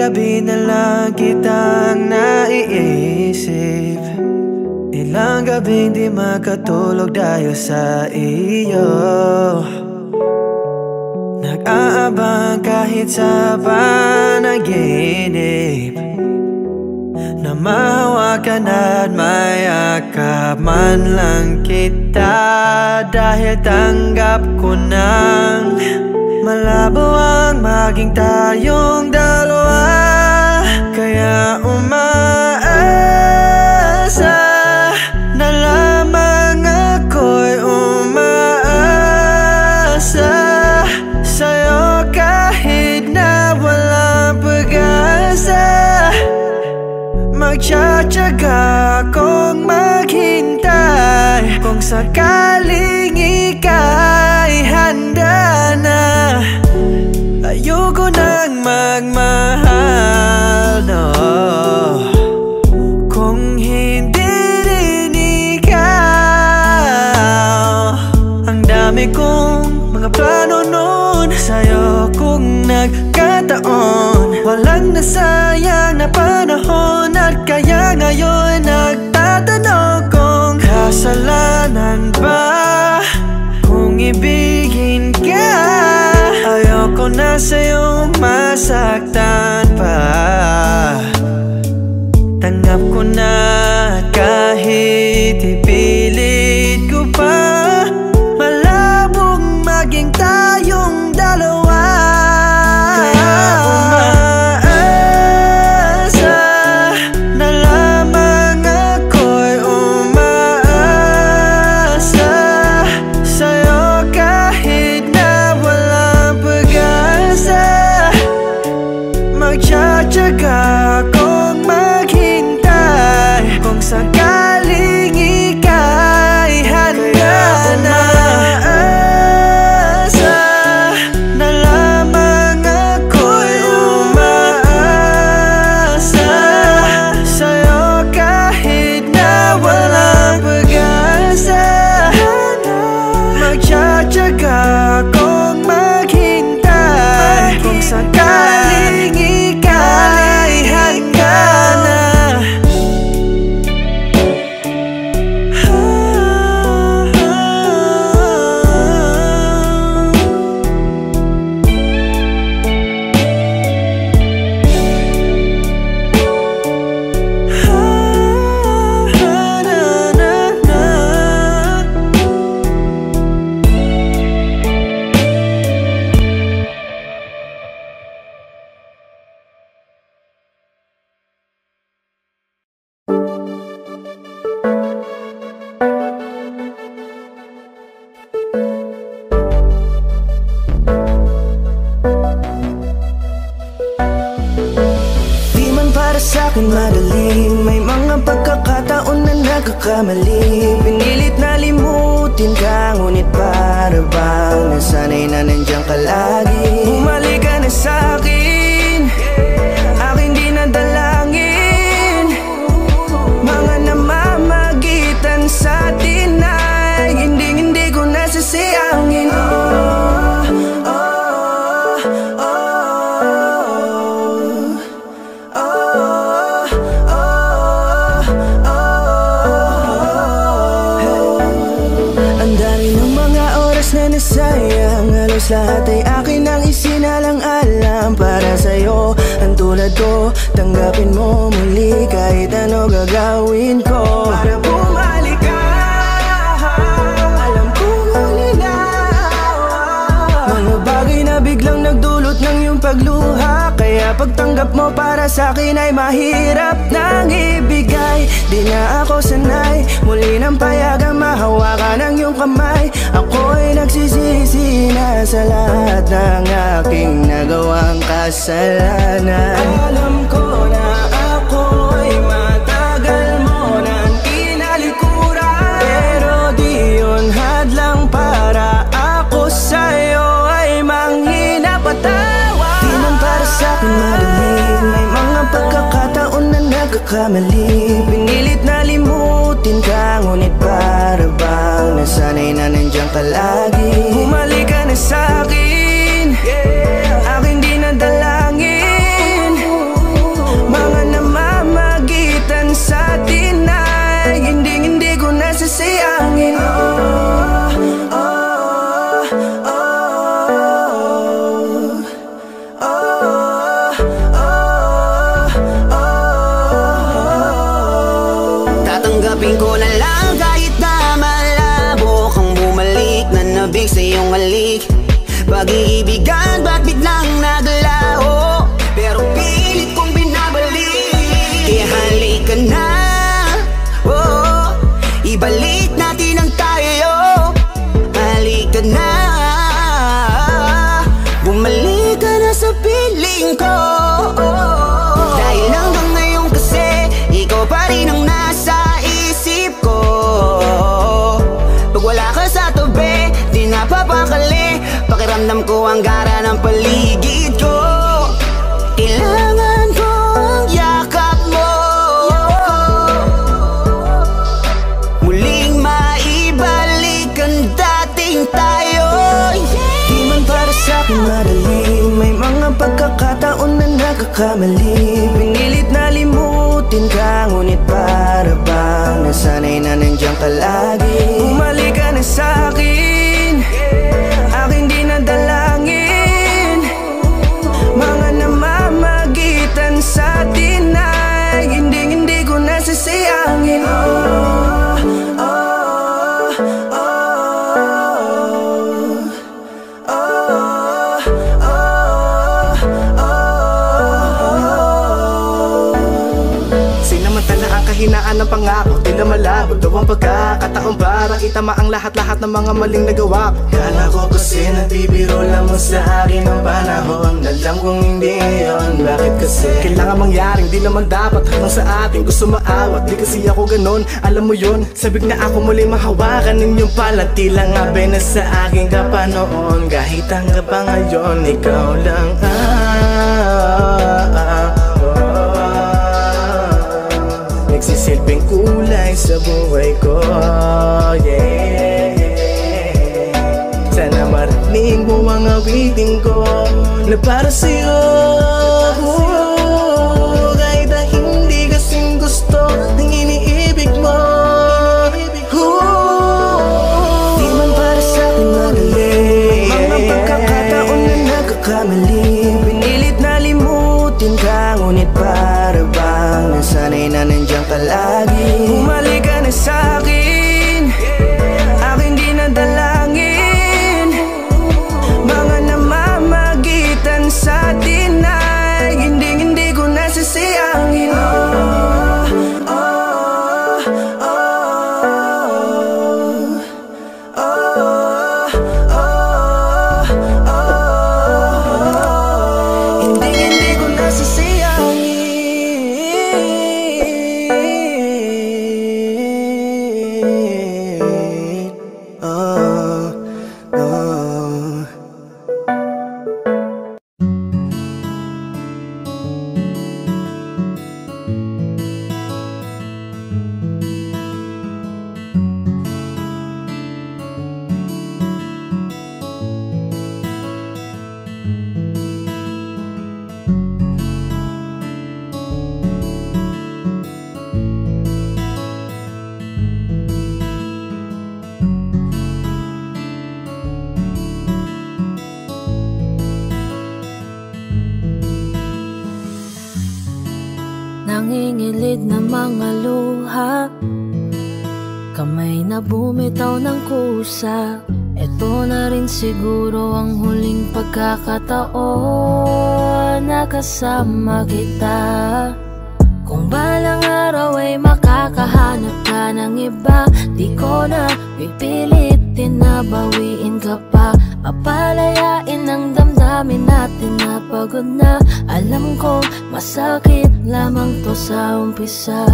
gabi na lang kitang naiisip. Ilang gabing di makatulog dahil sa iyo. Nag-aabang kahit sa panaginip na mahawakan at mayakap man lang kita. Dahil tanggap ko nang malabo ang maging tayong dalawa. Kaya umaasa na lamang ako'y umaasa sa'yo kahit na walang pag-asa. Magtsatsaga akong maghintay kung sakaling ika'y handa na. Ayoko nang magmahal, no, kung hindi rin ikaw. Ang dami kong mga plano noon sa'yo kung nagkataon. Walang nasayang na panahon at kaya ngayon nagtatanong kung kasalanan ba kung ibigin ka. Ayoko na sa'yong masaktan pa. Tanggap ko na kahit ipilit ko pa. Malabong maging tayong dalawa. Kaya umaasa na lamang ako'y umaasa sa'yo kahit na walang pag-asa. Magtsatsaga akong maghintay kung sakaling ika'y handa na. Umaasa na lamang ako'y umaasa sa'yo kahit na walang pag-asa. Magtsatsaga akong maghintay kung sakaling ika'y handa na. Di man para sa'kin madaling, may mga pagkakataon na nagkakamali. Pinilit na limutin ka, ngunit para bang nasanay na nandiyan ka lagi. Bumalik ka na sa'kin, aking di nadalangin. Mga namamagitan sa'tin ay hindi ko nasasayangin. Sayang, halos lahat ay akin ang isinalang-alam para sa'yo. Ang tulad ko, tanggapin mo muli kahit ano gagawin ko para bumalik ka. Alam kong malinaw mga bagay na biglang nagdulot ng iyong pagluha. Kaya pagtanggap mo para sa'kin ay mahirap nang ibigay. Di na ako sanay, muli nang payagang mahawakan ang iyong kamay. Ako'y nagsisisi na sa lahat ng aking nagawang kasalanan. Alam ko na ako'y matagal mo nang kinalikuran, pero di yun hadlang para ako sa'yo ay manghina patawa. Di man para sa'kin madaling, may mga pagkakataon na nagkakamali. Pinilit na limutin ka, ngunit para bang nasanay na nandiyan ka lagi. Bumalik ka na sa'kin, aking di nadalangin. Pag-iibigan ba't biglang naglaho? Pero pilit kong binabalik. Kaya halika na, oh, ibalik natin ang tayo. Halika na, bumalik ka na sa piling ko. Dahil hanggang ngayon kasi ikaw pa rin ang nasa isip ko. Pag wala ka sa tabi, di napapakali. Pakiramdam ko ang gara ng paligid ko. Kailangan ko ang yakap mo, muling maibalik ang dating tayo. Di man para sa'kin madali, may mga pagkakataon na nagkakamali. Pinilit na limutin ka, ngunit para bang nasanay na nandiyan ka lagi. Bumalik ka na sa'kin, aking dinadalangin. Mga namamagitan sa atin ay hindi ko nasasayangin.
Sinamantala ang kahinaan ng pangako, di na malabo daw ang pagkakataon para itama ang lahat-lahat ng mga maling nagawa ko. Kala ko kasi nagbibiro lamang sa akin ang panahon. Alam kong hindi yun, bakit kasi kailangan mangyaring di naman dapat hanggang sa atin gusto maawat. Di kasi ako ganon, alam mo yun. Sabik na ako muli mahawakan ninyong pala. Tila nga ba na sa akin ka pa noon. Kahit hanggang pa ngayon, ikaw lang nagsisilbing kulay sa buhay ko, yeah. Sana marinig mo ang awitin ko na para sa'yo, kahit na hindi kasing gusto ng iniibig mo.
Di man para sa'kin madali, mga pagkakataon na nagkakamali. Pinilit na limutin ka, ngunit para bang nasanay na nandiyan ka lagi. Bumalik ka na sa'kin, aking dinadalangin. Mga namamagitan sa atin ay hindi ko nasasayangin. Hindi ko nasasayangin.
Nangingilid na mga luha, kamay na bumitaw ng kusa. Ito na rin siguro ang huling pagkakataon na kasama kita. Kung balang araw ay makakahanap ka ng iba, di ko na pipilitin na bawiin ka pa. Papalayain ang damdamin natin na pagod na. Alam ko masakit lamang to sa umpisa.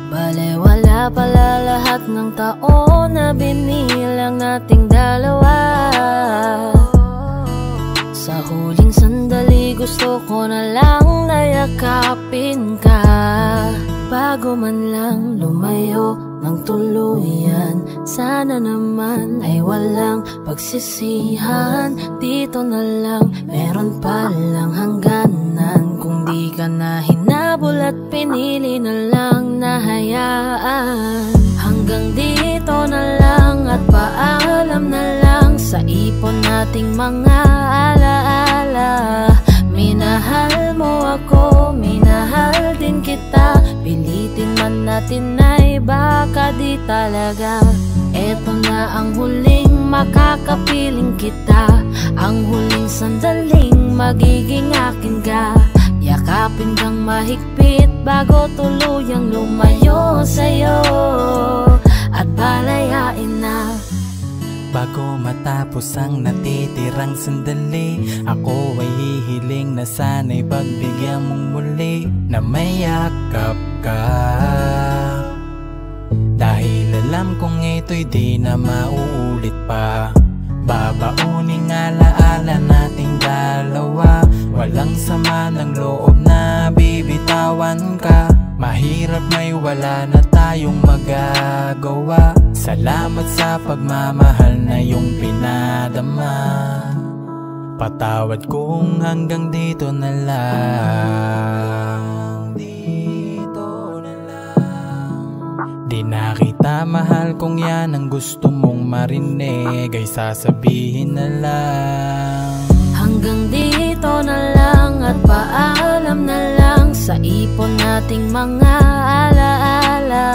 Bale wala pala lahat ng taon na binilang nating dalawa. Sa huling sandali gusto ko na lang nayakapin ka, bago man lang lumayo ng tuluyan. Sana naman ay walang pagsisihan. Dito na lang, meron pa lang hangganan. Kung di ka na hinabol at pinili na lang nahayaan. Hanggang dito na lang at paalam na lang sa ipon nating mga alaala. Minahal mo ako, minahal din kita. Pilitin man natin ay baka di talaga. Eto na ang huling makakapiling kita, ang huling sandaling magiging akin ka. Yakapin kang mahigpit bago tuluyang lumayo sa'yo at palayain na.
Bago matapos ang natitirang sandali, ako ay hihiling na sana'y pagbigyan mong muli na may yakap ka. Dahil alam kong ito'y di na mauulit pa. Babauning alaala nating dalawa, walang sama ng loob na bibitawan ka. Mahirap may wala na tayong magagawa. Salamat sa pagmamahal na iyong pinadama. Patawad kung hanggang dito na lang. Di na kita mahal kung yan ang gusto mong marinig, ay sasabihin na lang.
Hanggang dito na lang at paalam na lang sa ipon nating mga alaala.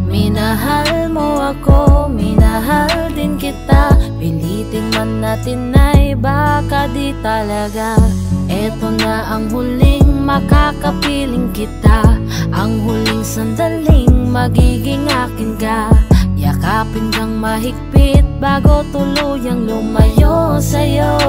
Minahal mo ako, minahal din kita. Pilitin man natin ay baka di talaga. Eto na ang huling makakapiling kita, ang huling sandaling magiging akin ka. Yakapin kang mahigpit bago tuluyang lumayo sa'yo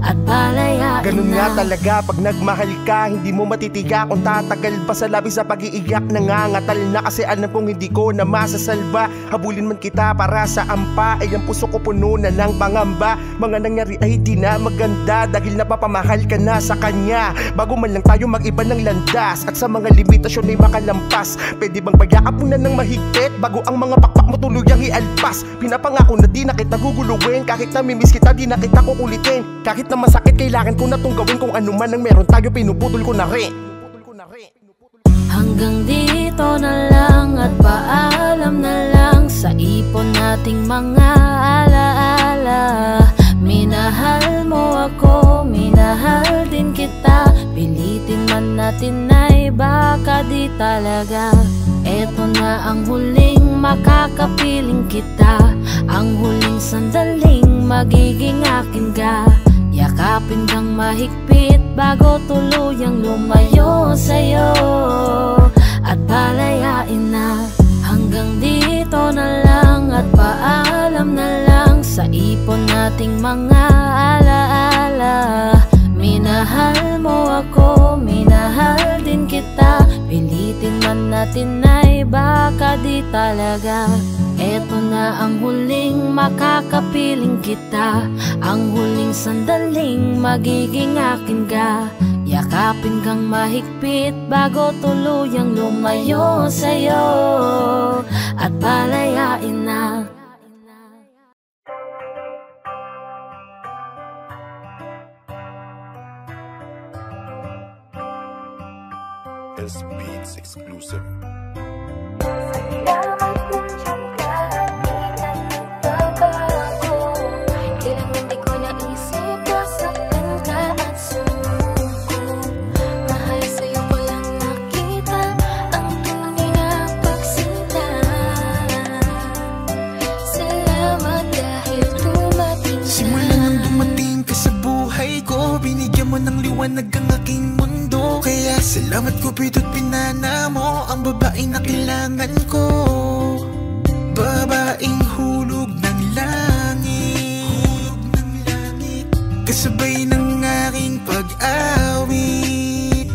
at palayain
ganun
na.
nga talaga pag nagmahal ka, hindi mo matitiga kung tatagal pa sa labi sa pag-iiyak. Nangangatal na kasi alam kong hindi ko na masasalba. Habulin man kita para sa ampa, ay ang puso ko puno na ng pangamba. Mga nangyari ay di na maganda dahil napapamahal ka na sa kanya. Bago man lang tayo mag-iba ng landas at sa mga limitasyon ay makalampas, pwede bang payakap mo na ng mahigpit bago ang mga pakpak mo tuluyang ialpas? Pinapangako na di na kita guguluhin, kahit na mimiss kita di na kita kukulitin. Kahit na masakit kailangan ko na tong gawin, kung ano man ang meron tayo pinuputol ko na rin.
Hanggang dito na lang at paalam na lang sa ipon nating mga alaala. Minahal mo ako, minahal din kita. Pilitin man natin ay baka di talaga. Eto na ang huling makakapiling kita, ang huling sandaling magiging akin ka. Yakapin kang mahigpit bago tuluyang lumayo sa'yo at palayain na. Hanggang dito na lang at paalam na lang sa ipon nating mga alaala. Minahal mo ako, minahal din kita. Pilitin man natin ay baka di talaga. Eto na ang huling makakapiling kita, ang huling sandaling magiging akin ka. Yakapin kang mahigpit bago tuluyang lumayo sa'yo at palayain na.
S Beats exclusive.
Liwanag ang aking mundo, kaya salamat Cupido't pinana mo ang babae na kailangan ko. Babaeng hulog ng langit, kasabay ng aking pag-awit.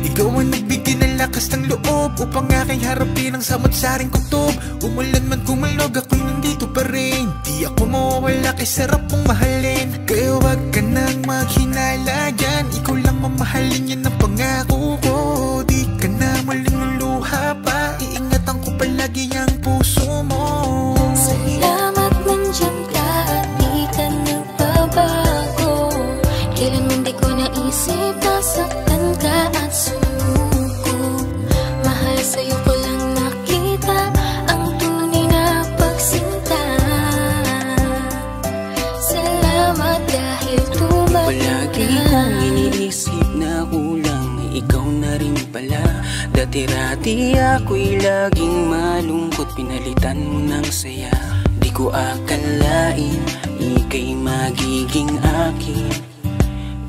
Ikaw ang nagbigay ng lakas ng loob upang aking harapin ang samot-saring kutob. Umulan man kumalog, ako'y nandito pa rin. Di ako mawawala kay sarap kong mahalin. Kaya wag ka nang maghinala dyan, ikaw lang mamahalin, yan ang pangako ko. Di ka na malululuha pa, iingatan ko palagi ang puso mo.
Salamat nandiyan ka at di ka nagbabago. Kailanman di ko naisip na saktan ka at sumuko. Mahal sa'yo ko lang nakita ang tunay na pagsinta. Salamat dahil tumagal ka.
Palagi kong iniisip na kulang ikaw na rin pala. Dati-rati ako'y laging malungkot, pinalitan mo ng saya. Di ko akalain, ika'y magiging akin.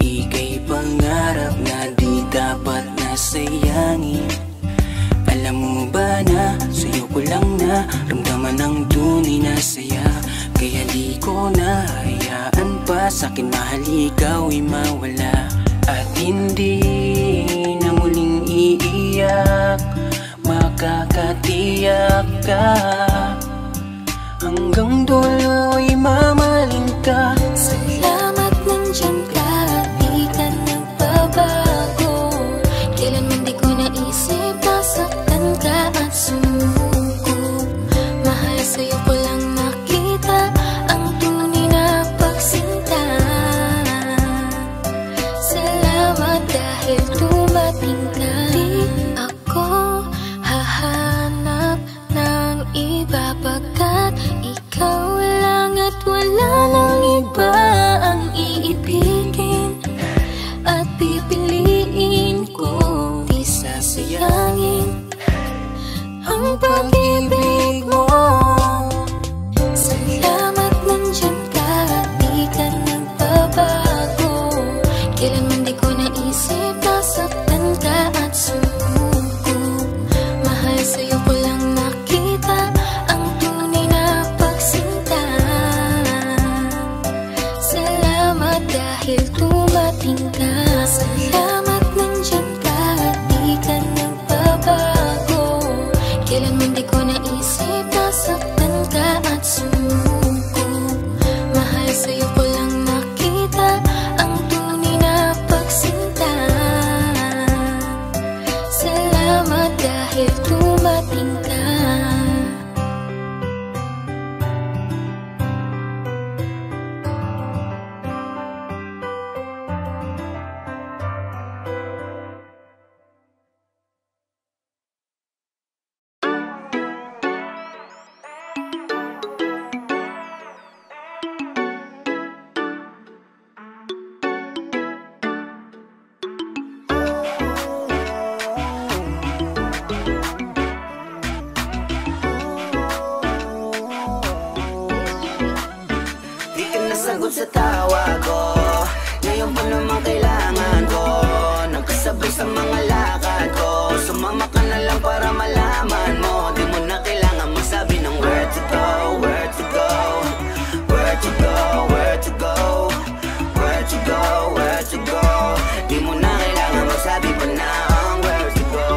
Ika'y pangarap na di dapat nasayangin. Alam mo ba na, sa'yo ko lang na ramdaman ang tunay na saya. Kaya di ko na hayaan pa sa'kin mahal ikaw ay mawala. At hindi na muling iiyak, makakatiyak ka. Hanggang dulo'y mamahalin ka.
Salamat nandiyan ka at di ka nagbabago. Kailanman di ko naisip nasaktan ka at sumuko. Mahal sa'yo ko lang nakita ang tunay na pagsinta. Salamat dahil dumating ka. Di ako hahanap ng iba pagkat ikaw lang at wala nang iba ang iibigin at pipiliin ko. Di sasayangin ang pag-ibig mo. Salamat nandiyan ka at di ka nagbabago. Kailanman di ko naisip nasaktan ka at sumuko. Mahal sa'yo ko lang nakita ang tunay na pagsinta. Salamat dahil dumating ka. Salamat nandiyan ka at di ka nagbabago. Kailanman di ko naisip nasaktan ka at sumuko. Mahal sa'yo ko lang nakita ang tunay na pagsinta. Salamat dahil dumating ka.
Di ka nasagot sa tawag ko, ngayon pa naman kailangan ko nang kasabay sa mga lakad ko. Sumama ka na lang para malaman mo. Di mo na kailangan magsabi ng where to go, where to go, where to go, where to go, where to go, where to go. Di mo na kailangan magsabi pa na ang where to go.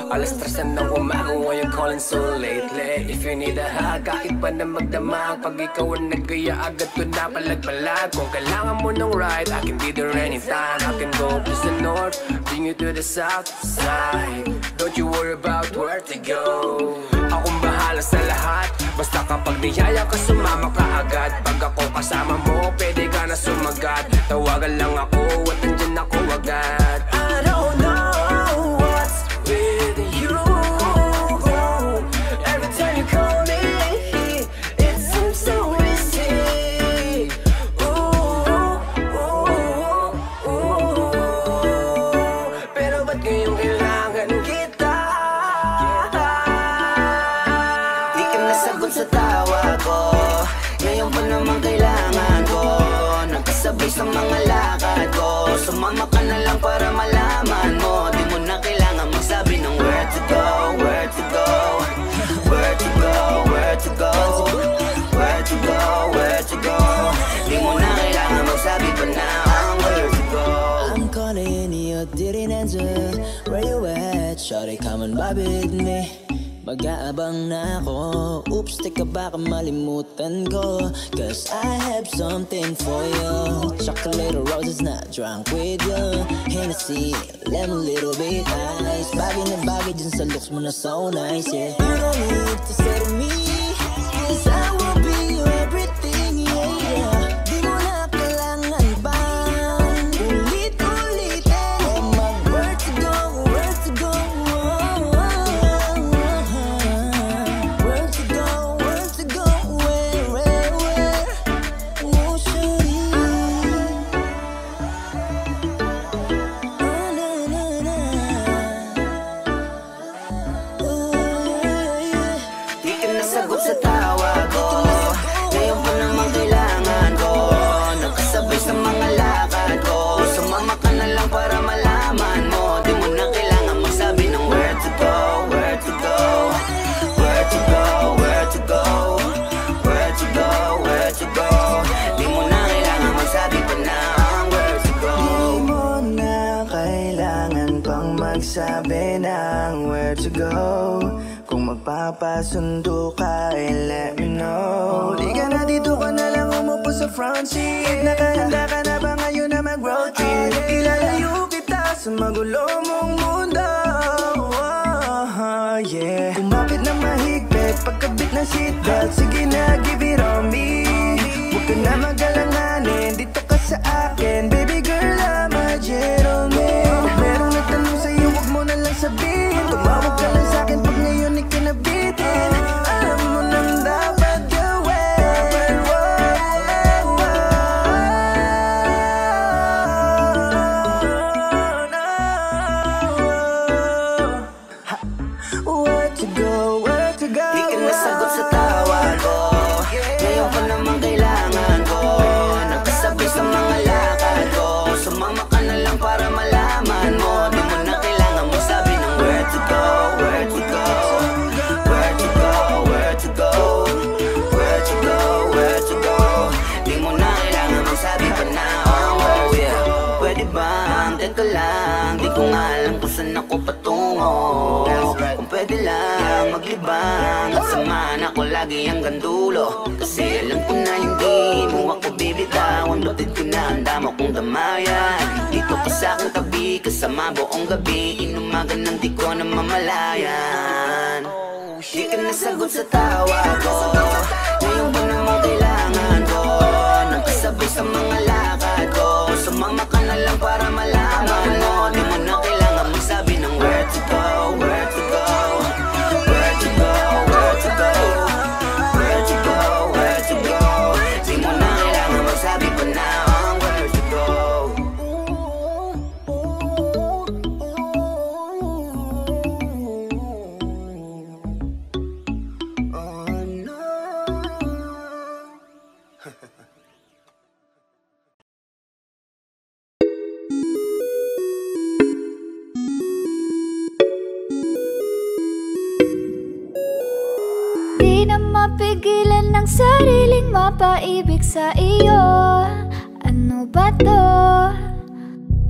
Alas 3 ng umaga, why you calling so lately? If you need a hug, kahit pa na magdamag. Pag ikaw ang nagkaya, agad ko na palagpalag. Kung kailangan mo ng ride, I can be there anytime. I can go to the north, bring you to the south side. Don't you worry about where to go. Akong bahala sa lahat, basta kapag niyaya ka, sumama ka agad. Pag ako kasama mo, pwede ka na sumagat. Tawagan lang ako at nandyan ako agad.
I don't know what's with you. Every time you call me, it seems so easy. Pero ba't ngayong kailangan kita? Di ka nasagot sa tawag ko, ngayon pa naman kailangan ko nang kasabay sa mga lakad ko. Sumama ka na lang para malaman mo. Di mo na kailangan magsabi ng where to go, where to go, where to go, where to go, where to go, where to go. Di mo na kailangan magsabi pa na ang where to go. I'm calling you, didn't answer. Where you at? Shawty, come and vibe with me. Mag-aabang na ako. Oops, teka baka malimutan ko. Cause I have something for you. Chocolate or roses, not drunk with you. Hennessy, lemon, little bit ice. Bagay na bagay dyan sa looks mo na so nice, yeah. You don't need to say to me, cause I will be your everything, yeah, yeah. Di mo na kailangan bang ulit-ulit, eh. Mag-where to go, where to go,
magsabi ng where to go. Kung magpapasundo ka, let me know. Di ka na dito, ka na lang umupo sa front seat. Nakahanda ka na ba ngayon na mag-road trip? Ilalayo kita sa magulo mong mundo. Yeah. Kumapit na mahigpit, pagkabit na seatbelt. Sige na, give it on me. Huwag ka na magalanganin, dito ka sa akin. Baby girl, I'm a gentleman. Merong nagtanong sa'yo, huwag mo na lang sabihin. Tumawag ka lang sa'kin pag ngayon ikinabitin. Alam mo nang dapat gawin. Where to go, where to go?
Di ka nasagot sa tawag ko. Ngayon pa naman kailangan ko. Nagkasabay sa mga lakad ko. Sumama ka na lang para malaman mo. Di mo na kailangan magsabi ng where to go, where to go, where to go, where to go, where to go, where to go. Di mo na kailangan magsabi pa na oh yeah. Pwede bang teka lang, di ko nga alam kung saan ako patungo. Kung pwede lang maglibang at samahan ako lagi hanggang dulo. Kasi alam ko na hindi mo ako bibitawan. Lutid ko na ang damo kong damayan. Dito ka sa aking tabi, kasama buong gabi. Inumagan ng di ko na mamalayan. Di ka nasagot sa tawag ko. Ngayon pa naman kailangan ko. Nang kasabay sa mga lakad ko. Sumama ka na lang para malaman mo. Di mo na kailangan magsabi ng where to go, where to go, where to go, where to go, where to go, where to go. Di mo na kailangan magsabi pa na where to go. Oh no.
Di na mapigilan ng sariling mapaibig sa iyo. Ano ba to?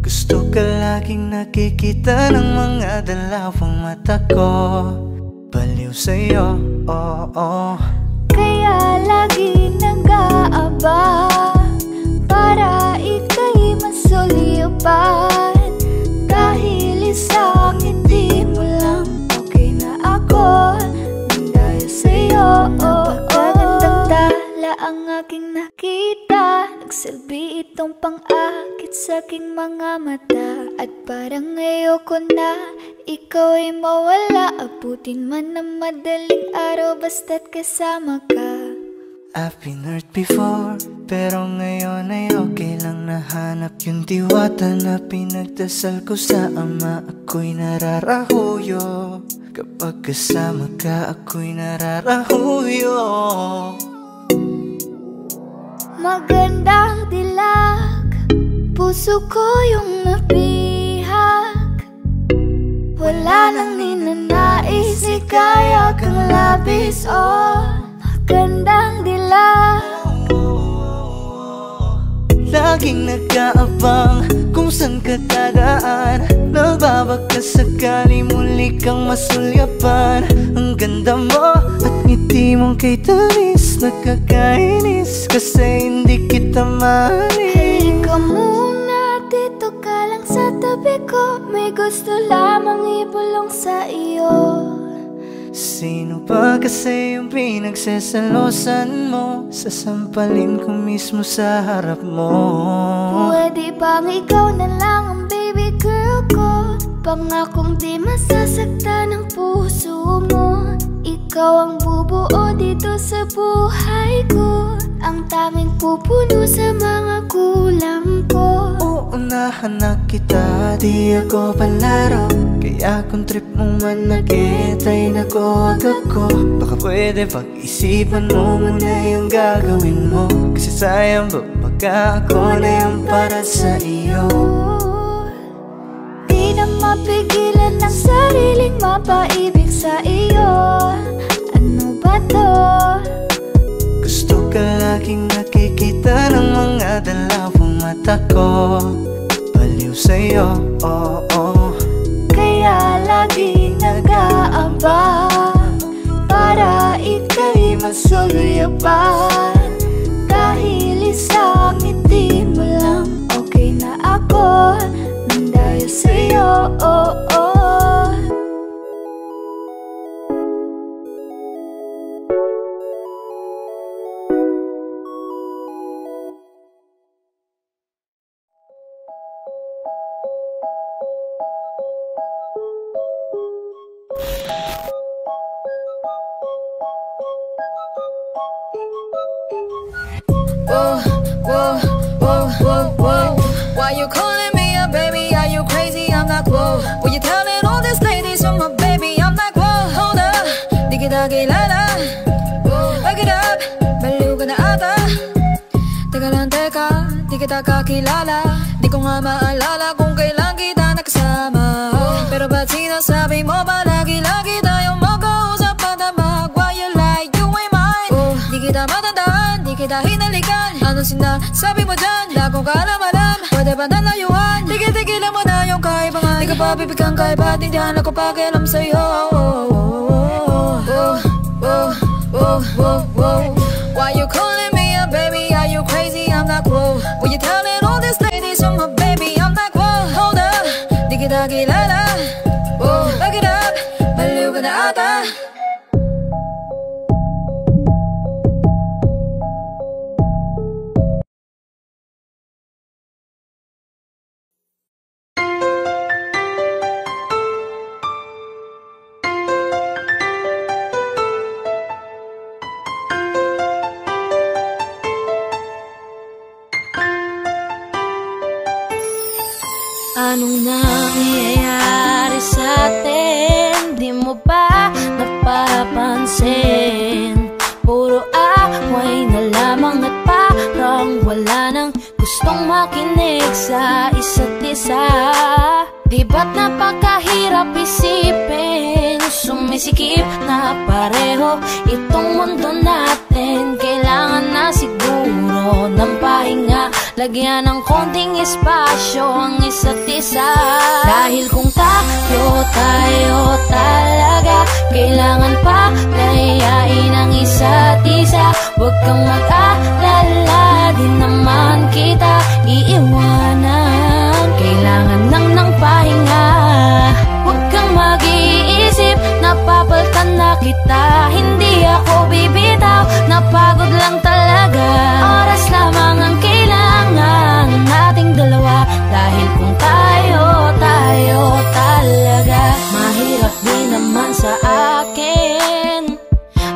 Gusto ka laging nakikita ng mga dalawang mata ko. Baliw sa'yo, oh.
Kaya lagi nag-aabang para ika'y masulipan. Dahil isang hindi mo lang okay na ako. Dahil sa'yo, napakagandang tala ang aking nakita. Nagsilbi itong pang-akit sa aking mga mata. At parang ayoko na ikaw ay mawala. Abutin man ng madaling araw basta't kasama ka.
I've been hurt before, pero ngayon ay okay lang. Nahanap yung diwata na pinagdasal ko sa ama. Ako'y nararahuyo. Kapag kasama ka, ako'y nararahuyo.
Magandang dilag, puso ko yung nabihag. Wala nang ninanais, ikaya kang labis, oh. Magandang dilag.
Laging nag-aabang kung saan ka dadaan. Nagbabaka sakali muli kang masulyapan. Ang ganda mo at ngiti mong kay tamis. Nakakainis kasi hindi kita mahalin.
Halika muna, dito ka lang sa tabi ko. May gusto lamang ibulong sa iyo.
Sino ba kasi yung pinagsasalosan mo? Sasampalin ko mismo sa harap mo.
Pwede bang ikaw na lang ang baby girl ko? Pangakong di masasaktan ang puso mo. Ikaw ang bubuo dito sa buhay ko. Ang tanging pupuno sa mga kulang ko.
Uunahan na kita, di ako palaro. Kaya kung trip mo man nag-etay na ko ako. Baka pwede pag-isipan mo muna yung gagawin mo. Kasi sayang ba pagka ako na yung para sa iyo.
Di na mapigilan ng sariling mapaibig sa iyo. Ano ba to?
Gusto ka laging nakikita ng mga dalawang mata ko. Baliw sa'yo, oh.
Kaya nag-aabang para ika'y masuluyapan. Dahil isang ngiti mo lang, okay na ako nang dahil sa'yo.
Why you calling me a baby? Are you crazy? I'm like, whoa. Will you telling all these ladies you're my baby? I'm like, whoa, hold up. Di kita kilala. Back it up. Baliw ka na ata. Teka lang, teka. Di kita kakilala. Di ko nga maalala kung kailan kita nakasama. Pero ba't sinasabi mo ba lagi-lagi tayong magkausap at damag? Why you lie? You ain't mine. Di kita matandaan, di kita hinalikan. Ano sinasabi mo dyan? Lakong kalam-alam. Pwede ba nalayuan? Tigil-tigilan mo na yung kaibangan. Di ka pa bibigyan kahit hindi ako pakialam sa'yo. Why you calling me a baby? Are you crazy? I'm like, whoa. Will you telling all these ladies you're my baby? I'm like, whoa, hold up. Di kita kilala. Back it up. Baliw ka na ata.
Anong nangyayari sa atin? Di mo ba napapansin? Puro away na lamang at parang wala nang gustong makinig sa isa't isa. Di ba't napakahirap isipin? Sumisikip na pareho itong mundo natin. Kailangan na siguro ng pahinga, lagyan ng konting espasyo ang isa't isa. Dahil kung tayo talaga, kailangan pa layain ang isa't isa. Huwag kang mag-alala, di naman kita iiwanan. Kailangan lang ng pahinga. Huwag kang mag-iisip, napapaltan na kita. Hindi ako bibitaw, napagod lang talaga. Oras lamang ang kailangan nating dalawa. Dahil kung tayo talaga, mahirap din naman sa akin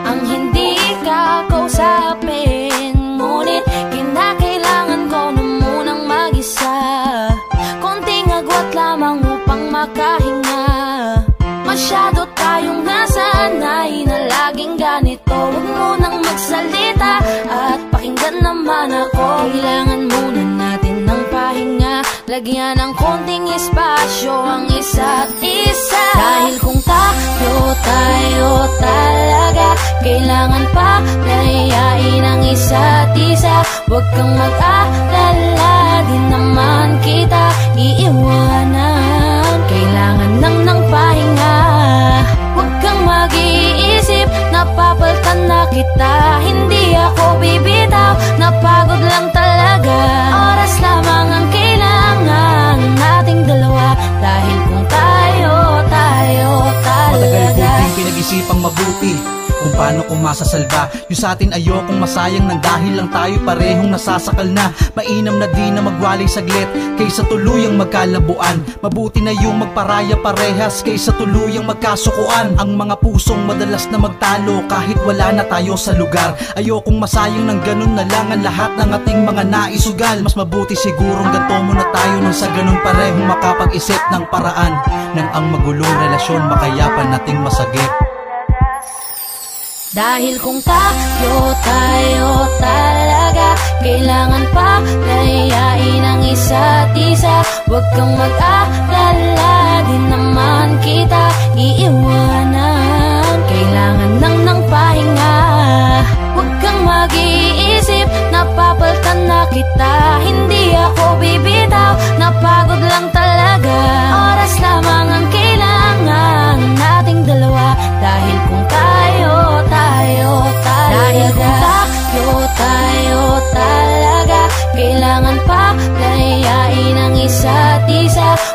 ang hindi ka kausapin. Ngunit kinakailangan ko na munang mag-isa, konting agwat lamang upang makahinga. Masyado tayong nasanay na laging ganito. Huwag munang magsalita at pakinggan naman ako. Kailangan muna natin ng pahinga, lagyan ng konting espasyo ang isa't isa. Dahil kung tayo talaga, kailangan pa layain ang isa't isa. Huwag kang mag-alala, di naman kita iiwanan. Kailangan lang ng pahinga. Huwag kang mag-iisip, napapaltan na kita. Hindi ako bibitaw, napagod lang talaga. Oras lamang ang kailangan nating dalawa. Dahil kung tayo talaga.
Matagal ko din pinag-isipang mabuti kung paano ko masasalba yung sa atin. Ayokong masayang nang dahil lang tayo parehong nasasakal na. Mainam na di na magwalay saglit kaysa tuluyang magkalabuan. Mabuti na yung magparaya parehas kaysa tuluyang magkasukuan. Ang mga pusong madalas na magtalo kahit wala na tayo sa lugar. Ayokong masayang ng ganun na lang ang lahat ng ating mga naisugal. Mas mabuti sigurong ganto muna tayo nang sa ganun parehong makapag-isip ng paraan nang ang magulong relasyon makayapan nating masagip.
Dahil kung tayo talaga, kailangan pa layain ang isa't isa. Huwag kang mag-alala, di naman kita iiwanan. Kailangan lang ng pahinga. Huwag kang mag-iisip, napapaltan na kita. Hindi ako bibitaw, napagod lang talaga. Oras lamang ang kailangan nating dalawa.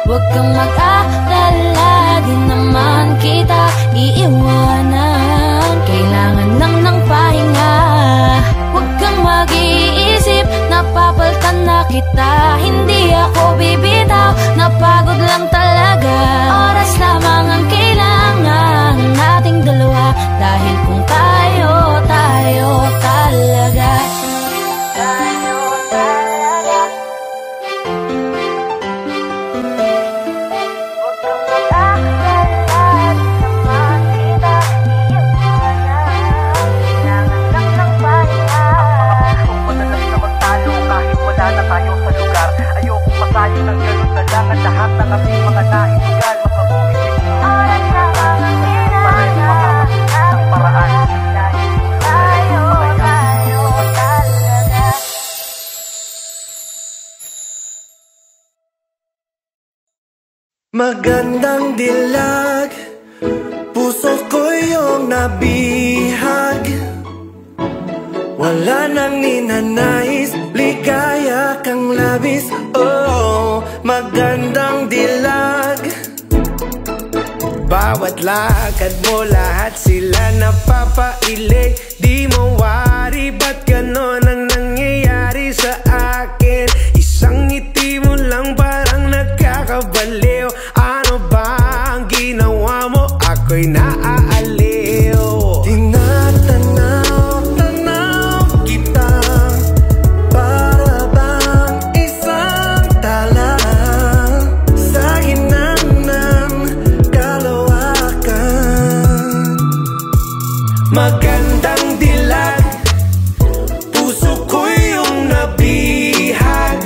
Huwag kang mag-alala, di naman kita iiwanan. Kailangan lang ng pahinga. Huwag kang mag-iisip, napapaltan na kita. Hindi ako bibitaw, napagod lang talaga. Oras lamang ang kailangan nating dalawa. Dahil kung tayo talaga.
Sayang ng ganun na lang at lahat ng ating mga nahihigal. Mapag-umisip mo oras na mga kailangan ng paraan. Tayo talaga. Magandang dilag, puso ko yung nabihag. Wala nang ninanais, ligaya kang labis. Oh, magandang dilag. Bawat lakad mo, lahat sila napapailig. Di mo wari, ba't ganon ang nangyayari sa akin? Isang ngiti mo lang parang nagkakabaliw. Ano ba ang ginawa mo? Ako'y naaaliw. Magandang dilag, puso ko yung nabihag.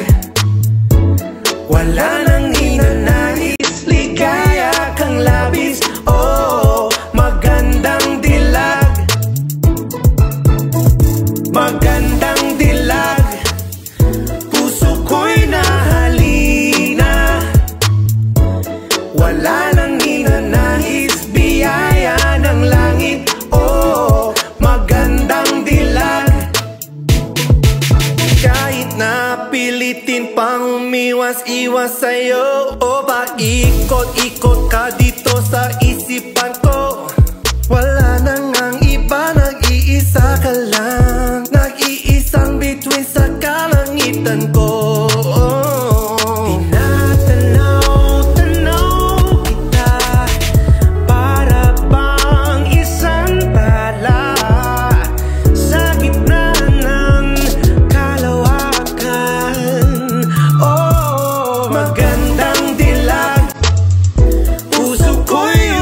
Wala nang hinanais, ligaya kang labis. Oh, magandang dilag. Magandang dilag, puso ko'y nahalina. Wala nang hinanais, biyaya ng langit. Oh, magandang dilag. Kahit na pilitin pang umiwas-iwas sa'yo, o paikot-ikot ka dito sa isipan ko. Wala nang ang iba, nag-iisa ka lang. Nag-iisang bituin sa kalangitan ko. Magandang dilag, puso ko'y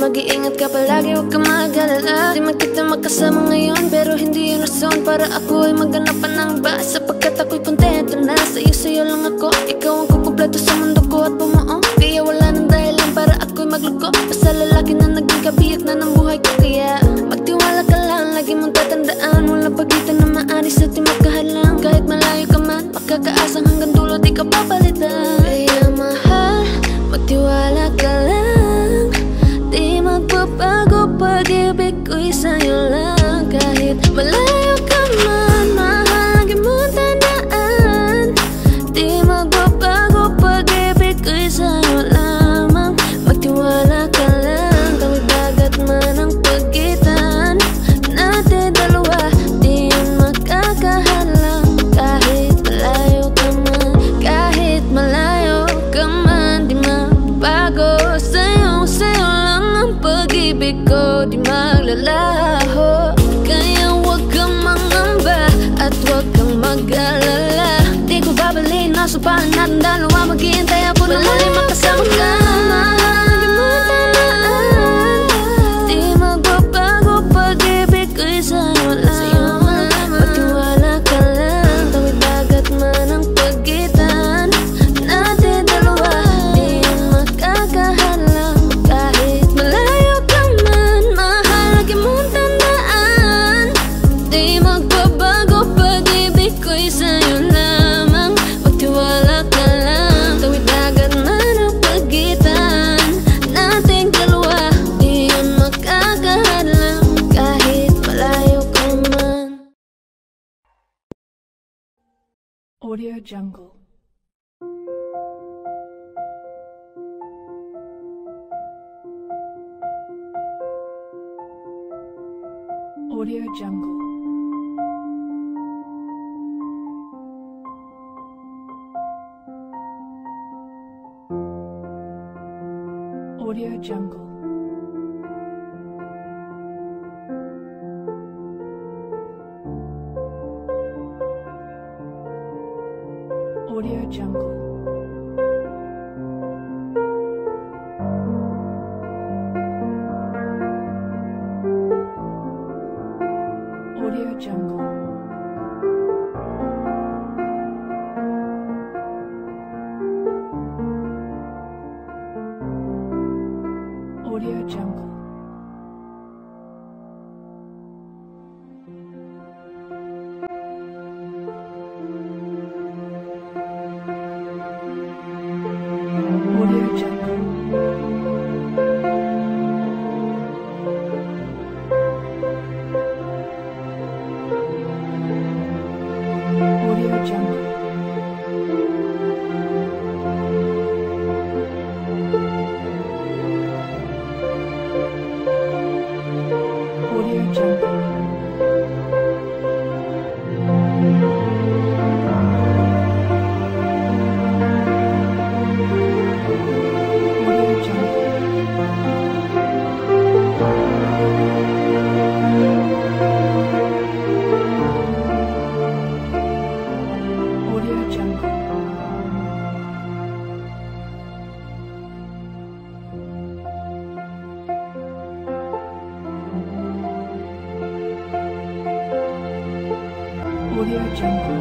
mag-iingat ka palagi, huwag ka mag-alala. Di man kita magkasama ngayon, pero hindi yun rason para ako ay maghanap pa ng iba. Sapagkat ako'y kontento na sa'yo lang ako. Ikaw ang kukumpleto sa mundo ko at bumuo. Kaya wala nang dahilan para ako'y magluko. Basta lalaki na naging kabiyak na ng buhay ko. Kaya magtiwala ka lang, lagi mong tatandaan, walang pagitan na maanis at di magkahalang. Kahit malayo ka man, makakaasang hanggang dulo di ka papalitan. Kaya mahal, magtiwala ka lang, di magbabago pag-ibig ko'y sa'yo lang. Kahit malayo ka man, mahal, lagi mong tandaan, di magbabago pag-ibig ko'y sa'yo lamang. Magtiwala ka lang, tawid dagat man ang pagitan natin dalawa, di yun makakahalang. Kahit malayo ka man, kahit malayo ka man, di magbago sa'yo lang ang pag-ibig ko, di maglalaho. Kaya huwag kang mangamba at huwag kang mag-alala. Di ko babalik na supalan natin dalawa, maghihintay ako na muli makasama ka. Mahal, di mo tandaan, di magbabago pag-ibig ko'y sa'yo lamang. Magtiwala ka lang, tawid dagat man ang pagitan natin dalawa, di yun makakahalang. Kahit malayo ka man, mahal, lagi mong tandaan, di magbabago pag-ibig ko'y sa'yo lamang. Magtiwala ka lang, tawid dagat man ang pagitan nating dalawa, di yun makakahalang. Kahit malayo ka man.
Audio Jungle. Audio Jungle. Audio Jungle. Audio Jungle. Audio Jungle. Audio Jungle. Audio Jungle. Audio Jungle. Audio Jungle. Audio Jungle. Audio Jungle. Audio Jungle.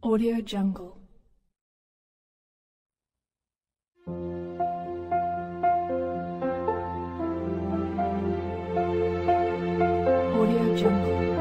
Audio Jungle. Audio Jungle.